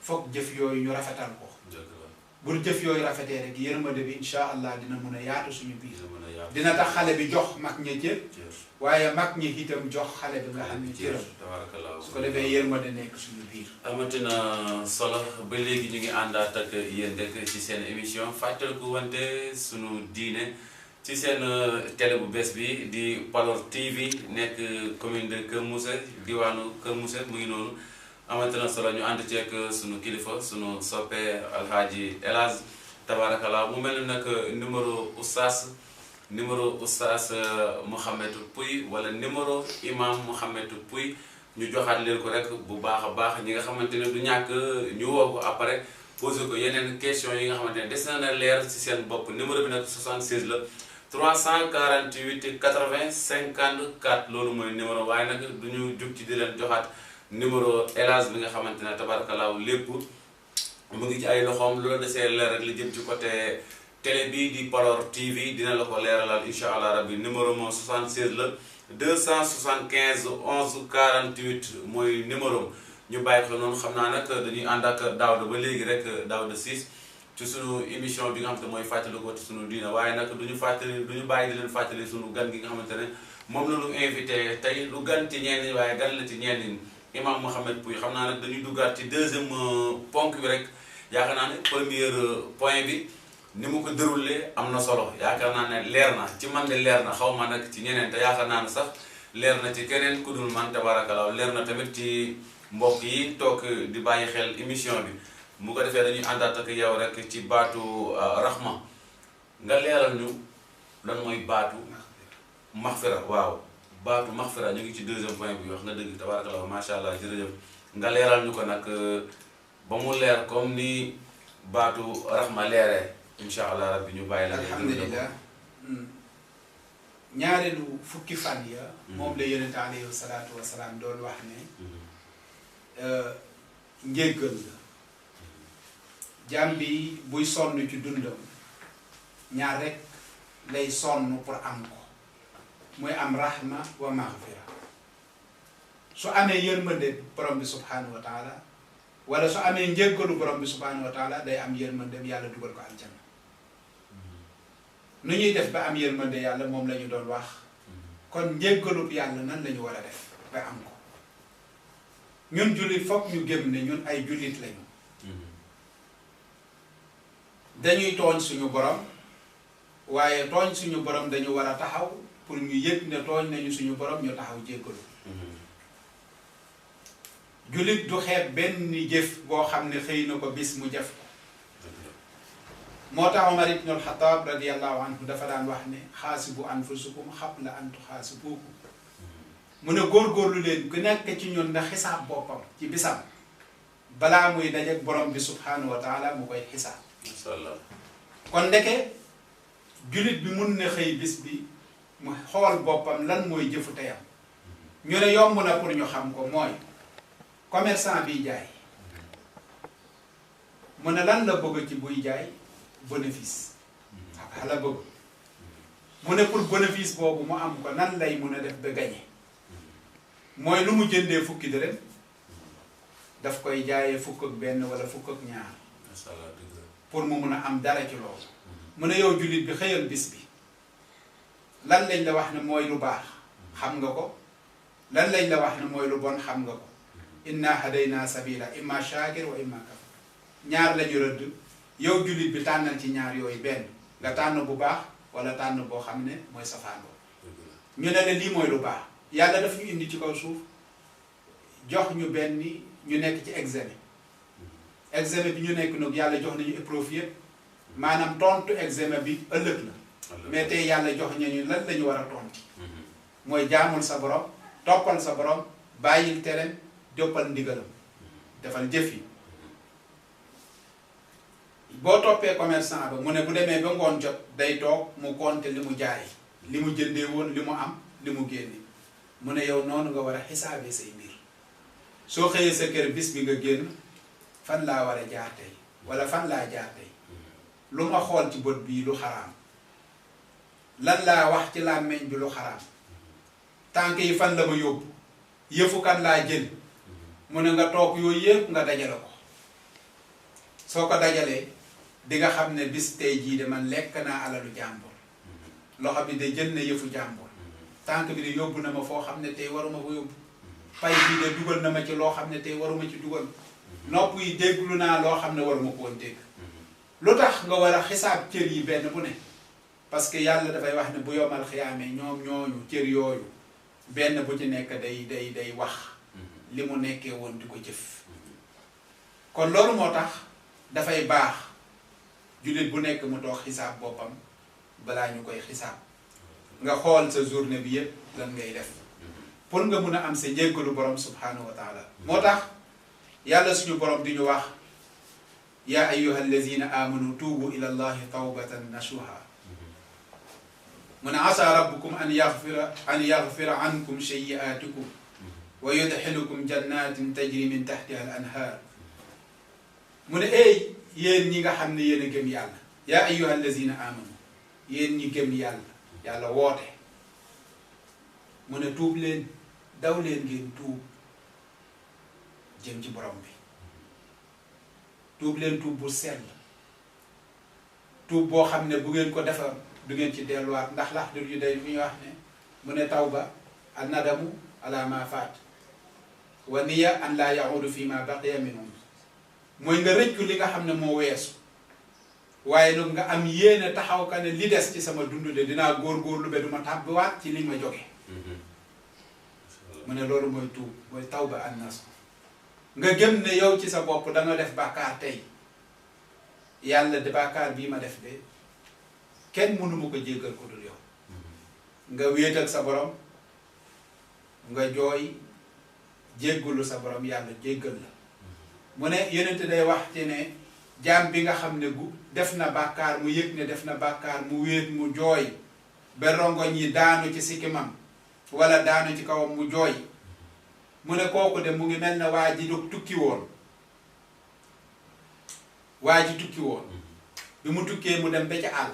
foog jëf yooyu ñu rafetal ko dëgg la. bul jëf yooyu rafetee rek yërmande bi incha allah dina mën a yaatu suñu biir dina mën a yaatu. dina tax xale bi jox mag ña cër cër. waaye mag ñi itam jox xale bi nga xam ne cëram tabarakallah. su ko defee yërmande nekk suñu biir amatina solo ba léegi ñu ngi àndaat ak yéen rek ci seen émission fàttaliku wante sunu diine ci seen télé bu bees bi di Palor TV nekk commune de Kër Moussa diwaanu Kër Moussa mu ngi noonu amatina solo ñu ànd ceeg sunu kilifa sunu soppe Alhaji El Hadj tabarakallah mu mel ni nag numéro oustaz Mouhamed Pouye wala numéro imam Mouhamed Pouye ñu joxaat leen ko rek bu baax a baax ñi nga xamante ne du ñàkk ñu woo ko après posé ko yeneen question yi nga xamante ne des na leer ci seen bopp numéro bi nag 76 la 348 80 54 loolu mooy numéro waaye nag du ñu jug ci di leen joxaat numéro El Hadj bi nga xamante ne tabarkalaaw lépp mu ngi ci ay loxoom loola desee leer rek li jëm ci côté télé bi di Palor TV dina la ko leeralal incha allah rabbi numéro moom 76 la 275 11 48 mooy numéro ñu bàyyi ko noonu xam naa nag dañuy ànd ak Daouda ba léegi rek Daouda Ciss ci sunu émission bi nga xamante ne mooy fàttali ko ci sunu diina waaye nag du ñu bàyyi di leen fàttali sunu gan gi nga xamante ne moom la ñu invité tey lu gan ci ñenn ñi waaye gan la ci ñenn ñi imam Mouhamed Pouye xam naa nag dañuy duggaat ci deuxième ponk bi rek yaakaar naa ne premier point bi ni mu ko déroulé am na solo yaakaar naa ne leer na ci man de leer na xaw ma nag ci ñeneen te yaakaar naa ne sax leer na ci keneen ku dul man tabarakallah leer na tamit ci mbokk yi toog di bàyyi xel émission bi mu ko defee dañuy àndaat ak yow rek ci baatu rahma nga leeral ñu lan mooy baatu maxfira waaw baatu maxfira ñu ngi ci deuxième point bi wax nga dëgg tabarakallah macha allah jërëjëf nga leeral ñu ko nag ba mu leer comme ni baatu rahma leeree incha allah rabbi ñu bàyyi la. alhamdulilah ñaareelu fukki fan ya moom la yonent alayhi salaatu wasalaam doon wax ne njéggal la jaam bi buy sonn ci dundam ñaar rek lay sonn pour am ko muy am rahma wa maghfira su amee yërmande borom bi subhanahu wa taala wala su amee njéggalu borom bi subhanahu wa taala day am yërmandem yàlla dugal ko aljanna nu ñuy def ba am yërmande yàlla moom la ñu doon wax kon njéggalub yàlla nan la ñu war a def ba am ko ñun jullit foog ñu gëm ne ñun ay jullit lañu dañuy tooñ suñu borom waaye tooñ suñu borom dañu war a taxaw pour ñu yëg ne tooñ nañu suñu borom ñu taxaw jéggalu jullit du xeeb benn jëf boo xam ne xëy na ko bis mu jëf ko moo tax Omar ibn al-Khattab radiyallahu anhu dafa daan wax ne xaasibu anfusakum qabla an tuxaasibukum mu ne góorgóorlu leen ku nekk ci ñun na xisaab boppam ci bisam balaa muy dajeek borom bi subhanahu wa taala mu koy xisaab. Masha Allah. kon ndeke jullit bi mun na xëy bis bi mu xool boppam lan mooy jëfu teyam ñu ne yomb na pour ñu xam ko mooy commerçant biy jaay mu ne lan la bëgg ci buy jaay bénéfice la bëgg mu ne pour bénéfice boobu mu am ko nan lay mun a def ba gañe mooy lu mu jëndee fukki dërëm daf koy jaayee fukk ak benn wala fukk ak ñaar pour mu mun a am dara ci loolu mu ne yow jullit bi xëyal bis bi lan lañ la wax ne mooy lu baax xam nga ko lan lañ la wax ne mooy lu bon xam nga ko inna hadayna sabila imma shakir wa imma kafur ñaar lañu rëdd yow jullit bi tànnal ci ñaar yooyu benn nga tànn bu baax wala tànn boo xam ne mooy safaanoo ñu ne la lii mooy lu baax yàlla daf ñu indi ci kaw suuf jox ñu benn ñu nekk ci examen bi ñu nekk nag yàlla jox nañu épreuve yëpp maanaam tontu examen bi ëllëg la mais tey yàlla jox nañu lan lañu war a tonti mooy jaamul sa borom toppal sa borom bàyyil tereem joppal ndigalam defal jëf yi boo toppee commerçant ba mu ne bu demee ba ngoon jot day toog mu compter li mu jaay li mu jëndee woon li mu am li mu génne mu ne yow noonu nga war a xisaabee say mbir soo xëyee sa kër bis bi nga génn fan laa war a jaar tey wala fan laa jaar tey lu ma xool ci bët bii lu xaraam lan laa wax ci làmmeñ bi lu xaraam tànk yi fan la ma yóbbu yëfu kan laa jël mu ne nga toog yooyu yëpp nga dajale ko soo ko dajalee di nga xam ne bis tey jii de man lekk naa alalu jàmbur loxo bi de jël na yëfu jàmbur tànk bi de yóbbu na ma foo xam ne tey waruma ko yóbbu pay bi de dugal na ma ci loo xam ne tey waruma ci dugal nopp yi déglu naa loo xam ne waruma ko woon dégg lu tax nga war a xisaab cër yi benn bu ne parce que yàlla dafay wax ne bu yomal xiyaamee ñoom ñooñu cër yooyu benn bu ci nekk day wax li mu nekkee woon di ko jëf kon loolu moo tax dafay baax jullit bu nekk mu toog xisaab boppam balaa ñu koy xisaab nga xool sa journée bi yépp lan ngay def pour nga mun a am sa njéggalu borom subhanahu wa taala moo tax yàlla suñu borom di ñu wax yaa ayyuha allazina amanu tuubu ila allahi tawbatan nasuha mu ne asa rabbukum an yaxfira ankum sayyi'atikum wa yudxilukum jannatin tajri min taxtiha al anhaar mu ne eey yéen ñi nga xam ne yéen a gëm yàlla yaa ayyuha allazina amanu yéen ñi gëm yàlla woote mu ne tuub leen daw leen ngeen tuub jëm ci borom bi tuub leen tuub bu sell tuub boo xam ne bu ngeen ko defar du ngeen ci delluwaat ndax lax dur yu day fi ñu wax ne mu ne tawba an nadamu ala ma faat wa niya an laa yaudu fi ma baqiya minhum mooy nga rëccu li nga xam ne moo weesu waaye nag nga am yéene taxaw ka ne li des ci sama dund de dinaa góorgóorlu ba duma tàbbiwaat ci li ma jóge mu ne loolu mooy tuub mooy tawba an nas nga gëm ne yow ci sa bopp da nga def bàkkaar tey yàlla de bàkkaar bii ma def de kenn mënu ma ko jéggal ko dul yow nga wéet ak sa borom nga jooy jéggalu sa borom yàlla jéggal la mu ne yonent day wax ci ne jaam bi nga xam ne gu def na bàkkaar mu yëg ne def na bàkkaar mu wéet mu jooy ba rongoñ yi daanu ci sikkimam wala daanu ci kawam mu jooy mu ne kooku de mu ngi mel ne waa ji tukki woon bi mu tukkee mu dem ba ca àll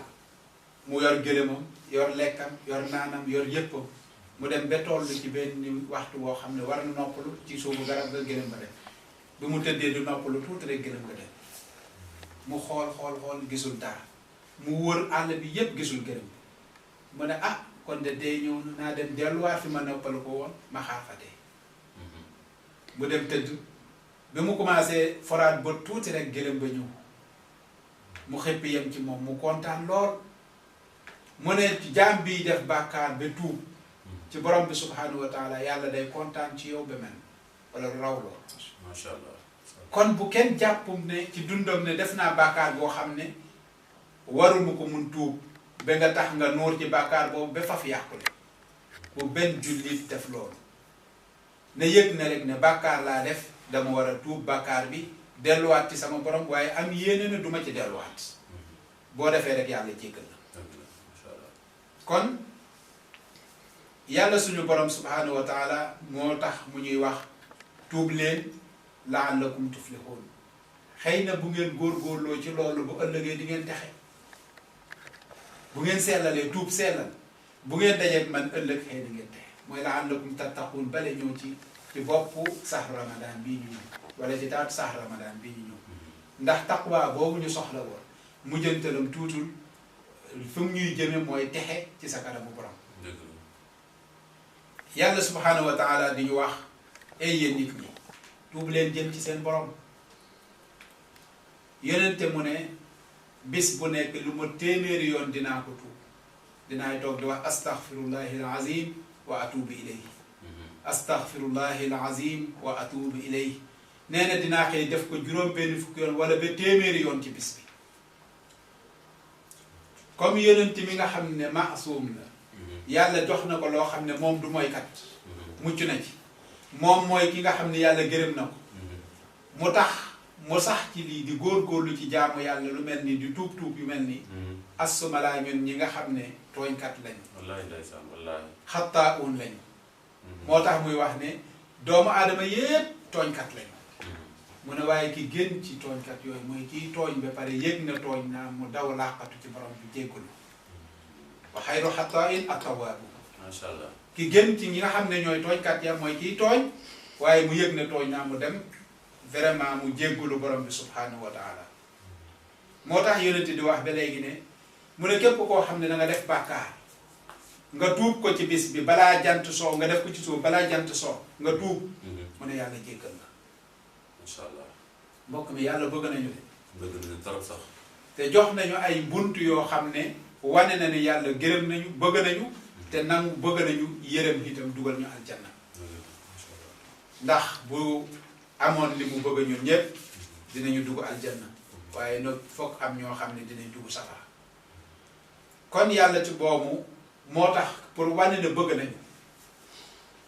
mu yor gëlëmam yor lekkam yor naanam yor yéppam mu dem ba toll ci benn waxtu woo xam ne war na noppalu ci suufu garab nga gëlëm ba dem bi mu tëddee du noppalu tuuti rek gëlëm nga dem mu xool gisul dara mu wër àll bi yépp gisul gëlëm mu ne ah kon de dee ñëw naa dem delluwaat fi ma noppalu ko woon ma xaar fa dee mu dem tëdd bi mu commencé foraat ba tuuti rek gëlëm ba ñëw mu xëppi yem ci moom mu kontaan lool mu ne jaam bii def bàkkaar ba tuub ci borom bi subhanahu wa taala yàlla day kontaan ci yow ba mel wala raw lool macha allah kon bu kenn jàppum ne ci dundam ne def naa bàkkaar boo xam ne waruma ko mun tuub ba nga tax nga nuur ci bàkkaar boobu ba faf yàqule bu benn jullit def loolu ne yëg na rek ne bàkkaar laa def dama war a tuub bàkkaar bi delluwaat ci sama borom waaye am yéene ne duma ci delluwaat boo defee rek yàlla jéggal la kon yàlla suñu borom subhanahu wa taala moo tax mu ñuy wax tuub leen la'allakum tuflihun xëy na bu ngeen góorgóorloo ci loolu bu ëllëgee di ngeen texe bu ngeen sellalee tuub sellal bu ngeen dajeek man ëllëg xëy na ngeen texe mooy la'allakum tattaqun bale ñëw ci boppu sax ramadan bii ñu ñëw wala ci taatu sax ramadan bii ñu ñëw ndax taqwa boobu ñu soxla woon mujjantalam tuutul fi mu ñuy jëme mooy texe ci sa kanamu borom yàlla subhanahu wa taala di ñu wax ay yéen nit ñi tuub leen jëm ci seen borom yonente mu ne bis bu nekk lu ma téeméeri yoon dinaa ko tuub dinaay toog di wax astaghfirullahi alazim wa atubu ilayhi astaghfirullahi alazim wa atubu ilayhi nee na dinaa xëy def ko juróom benn fukki yoon wala ba téeméeri yoon ci bis bi comme yonente mi nga xam ne maasum la yàlla jox na ko loo xam ne moom du mooy kat mucc na ci moom mooy ki nga xam ne yàlla gërëm na ko mu tax mu sax ci lii di góorgóorlu ci jaamu yàlla lu mel ni di tuub yu mel ni assuma laa ñun ñi nga xam ne tooñkat lañ wallaahi ndeysaan wallaahi xattaa un lañ moo tax muy wax ne doomu aadama yépp tooñkat lañ mu ne waaye ki gën ci tooñkat yooyu mooy kiy tooñ ba pare yëg na tooñ naa mu daw làqatu ci borom bi jéggalu wa xayru xattaa in attawaabu macha allah ki gën ci ñi nga xam ne ñooy tooñkat ya mooy kiy tooñ waaye mu yëg ne tooñ naa mu dem vraiment mu jéggalu borom bi subhanahu wa taala moo tax yonent di wax ba léegi ne mu ne képp koo xam ne da nga def bàkkaar nga tuub ko ci bis bi balaa jant soo nga def ko ci suuf balaa jant soo nga tuub mu ne yàlla jéggal la macha allah mbokk mi yàlla bëgg nañu de bëgg nañu trop sax te jox nañu ay bunt yoo xam ne wane na ne yàlla gërëm nañu bëgg nañu te nangu bëgg nañu yërëm itam dugal ñu aljanna ndax bu amoon li mu bëgg ñun ñëpp dinañu dugg aljanna waaye nag foog am ñoo xam ne dinañ dugg safara kon yàlla ci boobu moo tax pour wane ne bëgg nañu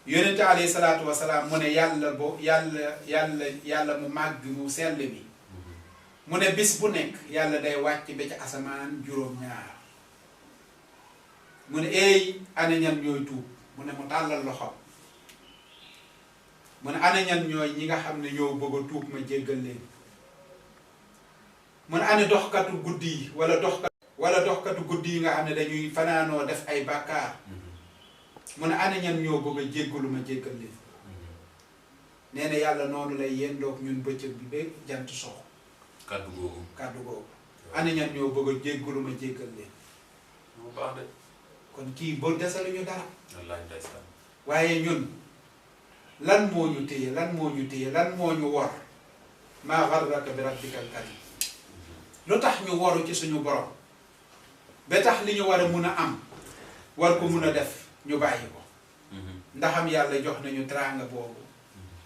yonente alayhi salaatu wasalaam mu ne yàlla mu màgg mu sell mi mu ne bis bu nekk yàlla day wàcc ba ci asamaan juróom-ñaar mu ne eey ana ñan ñooy tuub mu ne mu tàllal loxoom mu ne ana ñan ñooy ñi nga xam ne ñoo bëgg a tuub ma jéggal leen mu ne ana doxkatu guddi yi wala doxkatu guddi yi nga xam ne dañuy fanaanoo def ay bàkkaar mu ne ana ñan ñoo bëgg a jéggalu ma jéggal leen nee na yàlla noonu lay yendoog ñun bëccëg bi ba jant sox kàddu googu ana ñan ñoo bëgg a jéggalu ma jéggal leen moo baax de kon kii boo desaluñu dara wallaahi ndeysaan waaye ñun lan moo ñu téye lan moo ñu wor maa garraka bi rabbikal karim lu tax ñu waru ci suñu borom ba tax li ñu war a mun a am war ko mun a def ñu bàyyi ko ndaxam yàlla jox nañu teraanga boobu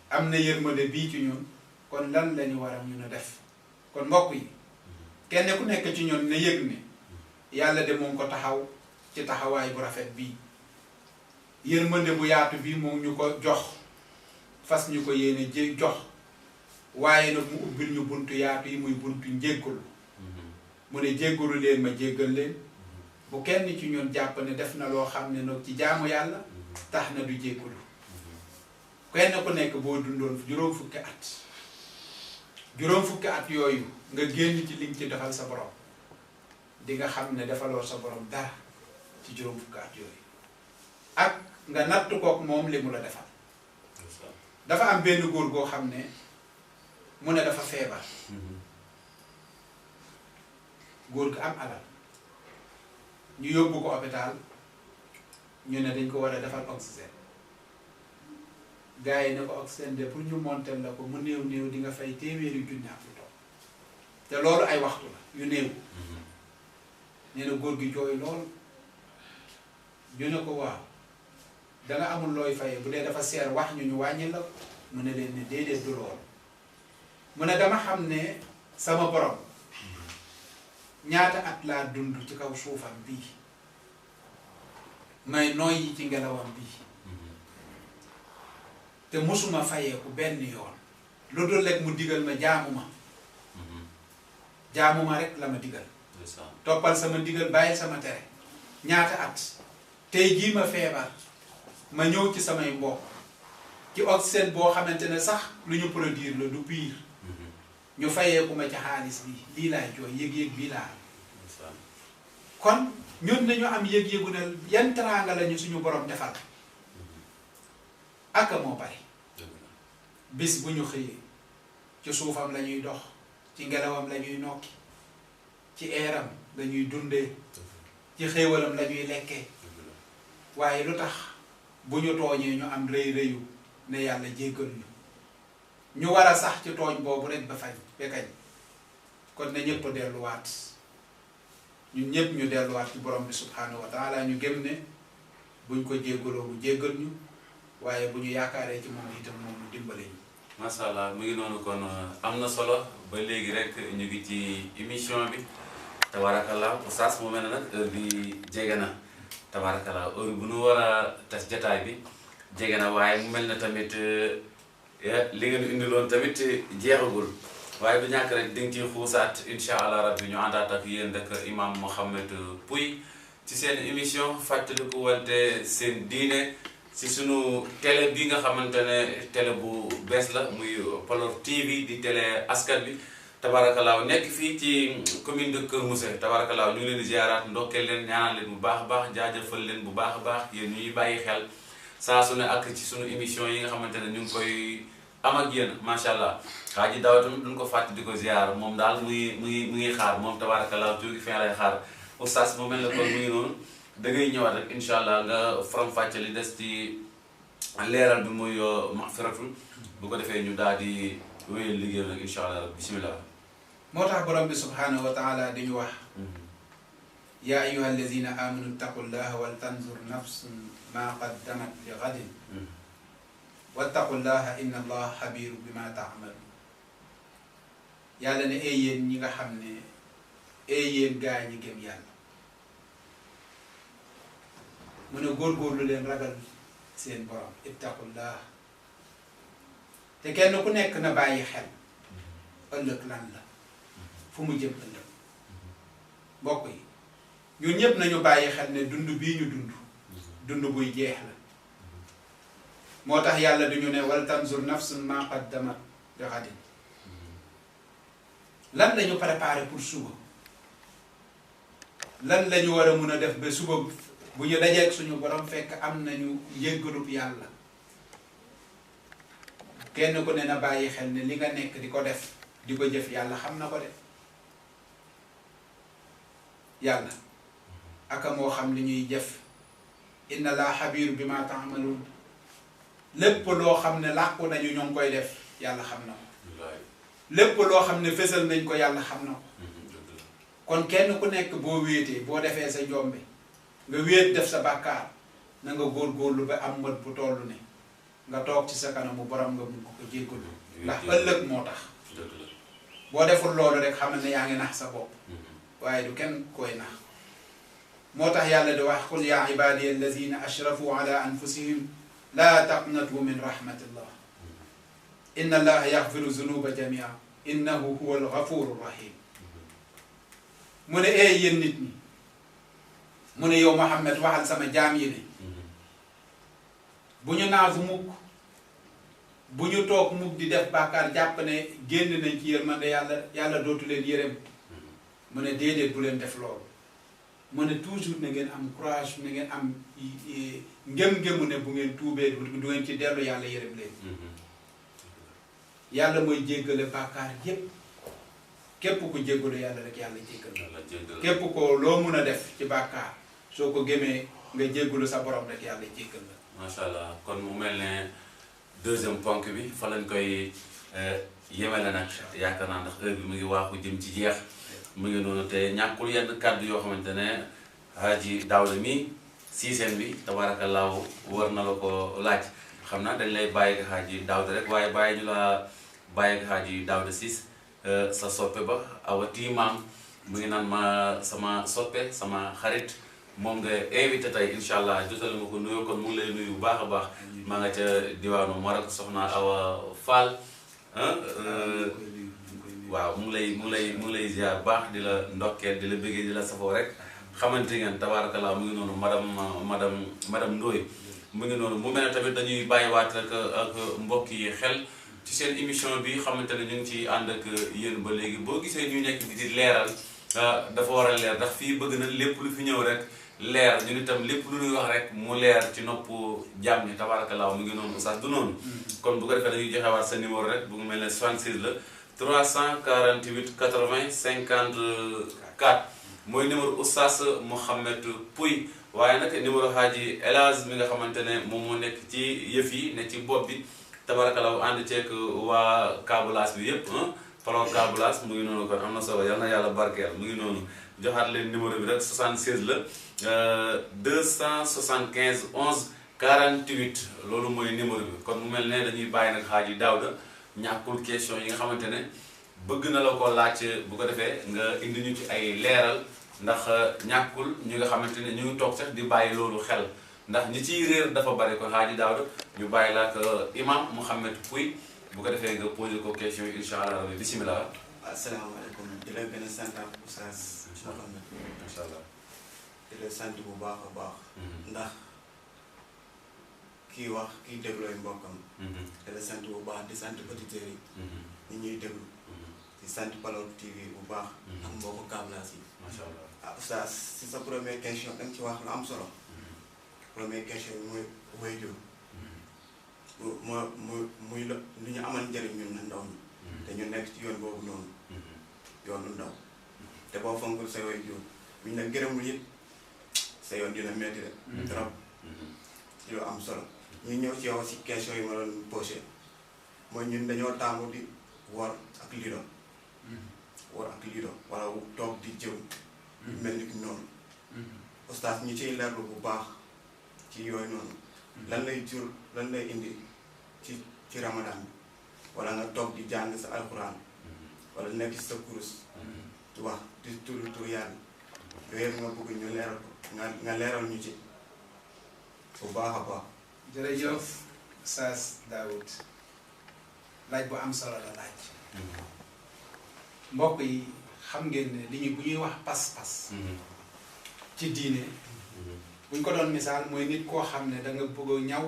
am na yërmande bii ci ñun kon lan lañu war a mun a def kon mbokk yi kenn ku nekk ci ñun ne yëg ne yàlla de moom ko taxaw ci taxawaay bu rafet bii yërmande bu yaatu bii moom ñu ko jox fas ñu ko yéene jox waaye nag mu ubbil ñu buntu yaatu yi muy buntu njéggalu mu ne jéggalu leen ma jéggal leen bu kenn ci ñun jàpp ne def na loo xam ne nag ci jaamu yàlla tax na du jéggalu kenn ku nekk boo dundoon juróom fukki at yooyu nga génn ci liñ ci defal sa borom di nga xam ne defaloo sa borom dara ci juróom fukki at yooyu ak nga natt kook moom li mu la defal dafa am benn góor goo xam ne mu ne dafa feebar góor gi am alal ñu yóbbu ko hôpital ñu ne dañ ko war a defal oxygène gars yi ne ko oxygène de pour ñu monter la ko mu néew di nga fay téeméeri junni ak lu toog te loolu ay waxtu la yu néew nee na góor gi jooy lool ñu ne ko waaw danga amul looy faye bu dee dafa seer wax ñu wàññi la mu ne leen ne déedéet du lool mu ne dama xam ne sama borom ñaata at laa dund ci kaw suufam bii may noyyi ci ngelawam bii te musuma fayeeku benn yoon lu dul rek mu digal ma jaamuma rek la ma digal toppal sama digal bàyyi sama tere ñaata at tey jii ma feebar ma ñëw ci samay mbokk ci oxygène boo xamante ne sax lu ñu produire la du pire ñu fayeeku ma ci xaalis bi lii laay jooy yëg-yëg bii laa am kon ñun nañu am yëg-yëgu ne yan teraanga lañu suñu borom defal aka moo bari bis bu ñu xëyee ci suufam la ñuy dox ci ngelawam la ñuy nokki ci eeram la ñuy dundee ci xéewalam la ñuy lekkee waaye lu tax bu ñu tooñee ñu am rëy-rëyu ne yàlla jéggal ñu war a sax ci tooñ boobu rek ba kañ kon na ñëpp delluwaat ñun ñëpp ñu delluwaat ci borom bi subhanahu wa taala ñu gëm ne buñ ko jéggaloo mu jéggal ñu waaye bu ñu yaakaaree ci moom itam moom mu dimbale ñu. macha allah mu ngi noonu kon am na solo ba léegi rek ñu ngi ci émission bi tabarakallah oustaz mu mel ne nag heure bi jege na tabarakallah heure bu nu war a tas jataay bi jege na waaye mu mel ne tamit li ngeen indiloon tamit jeexagul waaye du ñàkk rek di nga ciy xuusaat incha allah rabbi ñu àndaat ak yéen rek imam Mouhamed Pouye ci seen émission fàttaliku wante seen diine si sunu télé bi nga xamante ne télé bu bees la muy Palor TV di télé askan bi tabarakalaaw nekk fii ci commune de Kër Moussa tabarakalaaw ñu ngi leen di ziaraat ndokkeel leen ñaanal leen bu baax a baax jaajëfal leen bu baax a baax yéen ñuy bàyyi xel saa su ne ak ci sunu émission yi nga xamante ne ñu ngi koy am ak yéen macha allah Xaaji Daaw tamit duñ ko fàtte di ko ziar moom daal mu ngi xaar moom tabarakalaaw tuuti fin lay xaar oustaz mu mel ne kon mu ngi noonu da ngay ñëwaat rek incha allah nga faram-fàcce li des ci leeral bi muy maxfiratul bu ko defee ñu daal di wéyal liggéey nag incha allah bisimilah. moo tax borom bi subhanahu wa taala dañu wax yaa ayuha alladina amanu ittaqullaha wal tanzur nafsun ma qaddamat li gadin wattaqullaha inna allaha xabiru bima taamalu yàlla ne ay yéen ñi nga xam ne ay yéen gaa ñi gëm yàlla mu ne góorgóorlu leen ragal seen borom ittaqullah te kenn ku nekk na bàyyi xel ëllëg lan la fu mu jëm ëllëg mbokk yi ñun ñëpp nañu bàyyi xel ne dund bii ñu dund buy jeex la moo tax yàlla duñu ne wal tanzur nafsun ma qaddamat li ghadin lan lañu préparé pour suba lan lañu war a mun a def ba suba bu ñu dajeeg suñu borom fekk am nañu njéggalub yàlla kenn ku ne na bàyyi xel ne li nga nekk di ko def di ko jëf yàlla xam na ko de yàlla aka moo xam li ñuy jëf inna laa xabiiru bi ma taamaluun lépp loo xam ne làqu nañu ñoo ngi koy def yàlla xam na ko lépp loo xam ne fésal nañ ko yàlla xam na ko kon kenn ku nekk boo wéetee boo defee sa jombe nga wéet def sa bàkkaar na nga góorgóorlu ba am mët bu toll ne nga toog ci sa kanamu borom nga mun ko ko jéggalu ndax ëllëg moo tax boo deful loolu rek xamal ne yaa ngi nax sa bopp waaye du kenn koy nax moo tax yàlla di wax qul yaa ibaadiya allazina ashrafu ala anfusihim laa taqnatu min rahmatillah inna allaha yaxfiru zunuba jamia innahu huwa alghafuru rahim mu ne ee yéen nit ñi mu ne yow Muhammad waxal sama jaam yi ne bu ñu naafu mukk bu ñu toog mukk di def bàkkaar jàpp ne génn nañ ci yërmande yàlla dootu leen yërëm mu ne déedéet bu leen def loolu mu ne toujours na ngeen am courage na ngeen am ngëm-ngëmu ne bu ngeen tuubee du ngeen ci dellu yàlla yërëm leen yàlla mooy jéggale bàkkaar yépp képp ku jéggalu yàlla rek yàlla jéggal képp ko loo mun a def ci bàkkaar soo ko gëmee nga jéggalu sa borom rek yàlla jéggal la macha allah kon mu mel ne deuxième ponk bi fa lañ koy yemele nag yaakaar naa ndax heure bi mu ngi waaxu jëm ci jeex mu ngi noonu te ñàkkul yenn kàddu yoo xamante ne Haji Daawda mi siiseen bi tabaarakallaahu war na la ko laaj xam naa dañ lay bàyyi ak Haji Daawda rek waaye bàyyi ñu la bàyyi ak Haji Daawda Ciss sa soppe ba awa tiimaam mu ngi naan ma sama soppe sama xarit moom nga invité tey incha allah jotal ma ko nuyoo kon mu ngi lay nuyu bu baax a baax maa nga ca diwaanu Maroc soxna Awa Fall waaw mu ngi lay ziar bu baax di la ndokkeel di la bëggee di la safoo rek xamante ngeen tabaarakallah mu ngi noonu madame Ndoye mu ngi noonu mu mel ne tamit dañuy bàyyiwaat rek ak mbokk yi xel ci seen émission bi xamante ne ñu ngi ci ànd ak yéen ba léegi boo gisee ñu nekk di leeral dafa war a leer ndax fii bëgg na lépp lu fi ñëw rek leer ñun itam lépp lu ñuy wax rek mu leer ci nopp jàmm ni tabaarakallaa mu ngi noonu oustaz du noonu kon bu ko defee dañuy joxewaat sa numéro rek bu ngi mel ne 66 la 348 80 54 mooy numéro oustaz Mouhamed Pouye waaye nag numéro Haji El Hadj mi nga xamante ne moom moo nekk ci yëf yi ne ci bopp bi tabaarakallaa ànd ceeg waa Kaabulaas bi yëpp Palor Kaabulaas mu ngi noonu kon am na solo yal na yàlla barkeel mu ngi noonu joxaat leen numéro bi rek 76 la 275 11 48 loolu mooy numéro bi kon mu mel ne dañuy bàyyi nag Haji Daawda ñàkkul question yi nga xamante ne bëgg na la ko laaj bu ko defee nga indi ñu ci ay leeral ndax ñàkkul ñi nga xamante ne ñu ngi toog sax di bàyyi loolu xel ndax ñi ciy réer dafa bari kon Haji Daawda ñu bàyyi la ak imam Mouhamed Pouye bu ko defee nga posé ko question yi incha allah rabbi bisimilah. asalaamaaleykum di la gën a sant ak Oustaz Mouhamed. incha allah di la sant bu baax a baax. ndax kii wax kii déglooy mbokkam. di la sant bu baax di sant auditeurs yi. ñi ñuy déglu. di sant Palor TV bu baax. ak mbokku Kablaas yi. macha allah ah Oustaz si sa première question da nga ci wax lu am solo. première question bi mooy waajur. muy la lu ñu amal njëriñ ñun ndaw ñi. te ñu nekk ci yoon boobu noonu. yoonu ndaw. te boo fonkul sa waajur buñ la gërëmul it sa yoon dina metti de. trop ci lu am solo. ñu ñëw ci yow si question yi ma doon posé mooy ñun dañoo taamu di wor ak lido. wor ak lido wala toog di jëw. mel ni noonu. Oustaz ñu ciy leerlu bu baax ci yooyu noonu. lan lay jur lan lay indi ci Ramadan bi wala nga toog di jàng sa alxuraan wala nekk sa kurus di wax di tur yàlla yooyu yëpp nga bëgg ñu leeral ko nga leeral ñu ci bu baax a baax. jërëjëf Oustaz Daoud laaj bu am solo la laaj. mbokk yi xam ngeen ne li ñu bu ñuy wax pas-pas. ci diine. buñ ko doon misaal mooy nit koo xam ne da nga bëgg a ñaw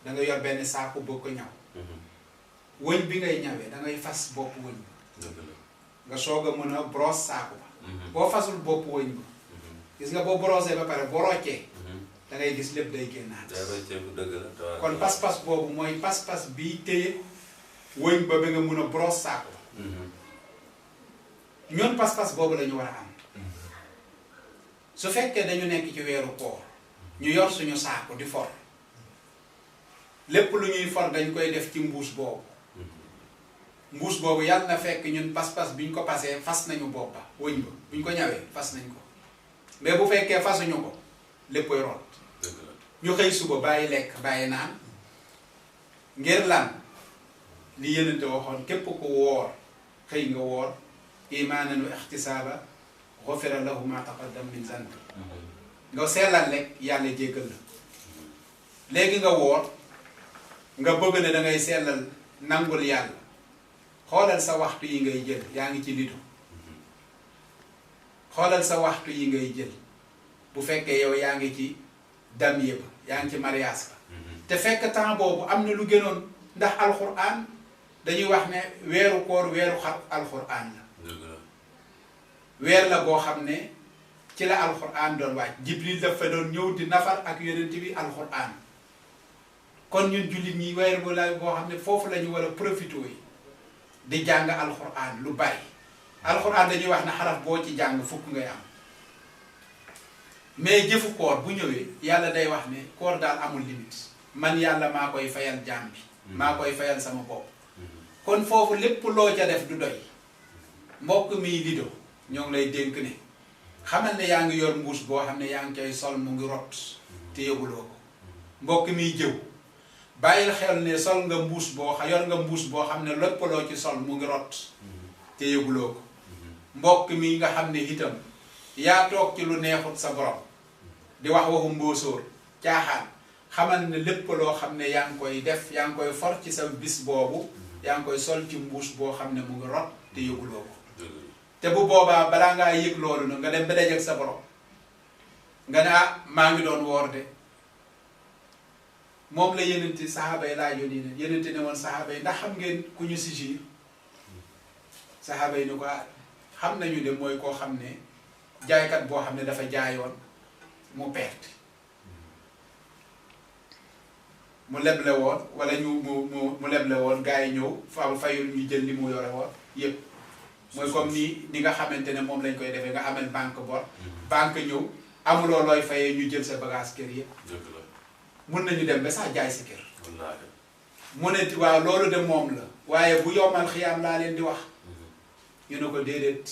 da nga yor benn saako bëgg ko ñaw. wëñ bi ngay ñawee da ngay fas bopp wëñ ba. nga soog a mën a brosse saako ba. boo fasul bopp wëñ ba. gis nga boo brossé ba pare boo roccee. da ngay gis lépp day génnaat. kon pas-pas boobu mooy pas-pas bii téye wëñ ba nga mën a brosse saako ba. ñoon pas-pas boobu la ñu war a am. su fekkee dañu nekk ci weeru koor ñu yor suñu saako di for lépp lu ñuy for dañ koy def ci mbuus boobu yàlla na fekk ñun pas-pas bi ñu ko pasee fas nañu bopp ba wëñ ba bu ñu ko ñawee fas nañ ko mais bu fekkee fasuñu ko léppay rot ñu xëy suba bàyyi lekk bàyyi naan ngir lan li Yonent waxoon képp ku woor xëy nga woor imaanan wa ixtisaaba xufira lahu ma taqaddam min zanbi nga sellal rek yàlla jéggal la léegi nga woor nga bëgg ne dangay sellal nangul yàlla xoolal sa waxtu yi ngay jël yaa ngi ci lido xoolal sa waxtu yi ngay jël bu fekkee yow yaa ngi ci damier ba yaa ngi ci mariage ba te fekk temps boobu am na lu gënoon ndax alxuraan dañuy wax ne weeru koor weeru alxuraan la weer la boo xam ne ci la alxuraan doon wàcc Jibril dafa doon ñëw di nafar ak yonent bi alxuraan kon ñun jullit ñi weer bu la boo xam ne foofu la ñu war a profité yi di jàng alxuraan lu bari alxuraan dañuy wax ne xaraf boo ci jàng fukk ngay am mais jëfu koor bu ñëwee yàlla day wax ne koor daal amul limite man yàlla maa koy fayal jaam bi maa koy fayal sama bopp kon foofu lépp loo ca def du doy mbokk mi lido ñoo ngi lay dénk ne xamal ne yaa ngi yor mbuus boo xam ne yaa ngi koy sol mu ngi rot te yëguloo ko mbokk miy jëw bàyyil xel ne sol nga mbuus yor nga mbuus boo xam ne lépp loo ci sol mu ngi rot te yëguloo ko mbokk mi nga xam ne itam yaa toog ci lu neexut sa borom di wax waxu mbóosóor caaxaan xamal ne lépp loo xam ne yaa ngi koy def yaa ngi koy for ci sa bis boobu yaa ngi koy sol ci mbuus boo xam ne mu ngi rot te yëguloo ko te bu boobaa balaa ngaa yëg loolu nag nga dem ba dajeek sa borom nga ne ah maa ngi doon woor de moom la yenente saxaaba yi laajoon yi ne yenente ne woon saxaaba yi ndax xam ngeen ku ñu sigir saxaaba yi ni ko xam nañu de mooy koo xam ne jaaykat boo xam ne dafa jaayoon mu perte mu leble woon wala mu leble woon gars yi ñëw fayul ñu jël li mu yore woon yëpp mooy comme ni nga xamante ne moom lañ koy defee nga amel banque bor banque ñëw amuloo looy fayee ñu jël sa bagage kër yëpp mun nañu dem ba sax jaay si kër mu ne waaw loolu de moom la waaye bu yowmal xiyaam laa leen di wax ñu ne ko déedéet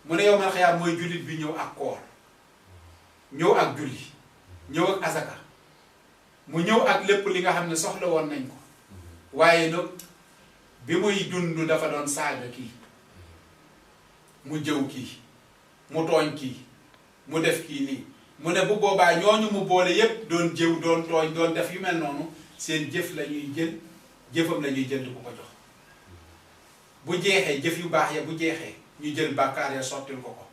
mu ne yowmal xiyaam mooy jullit bi ñëw ak koor ñëw ak julli ñëw ak asaka mu ñëw ak lépp li nga xam ne soxla woon nañ ko waaye nag bi muy dund dafa doon saaga kii mu jëw kii mu tooñ kii mu def kii nii mu ne bu boobaa ñooñu mu boole yépp doon jëw doon tooñ doon def yu mel noonu seen jëf la ñuy jël jëfam la ñuy jënd ku ko jox bu jeexee jëf yu baax ya bu jeexee ñu jël bàkkaar ya sottil ko ko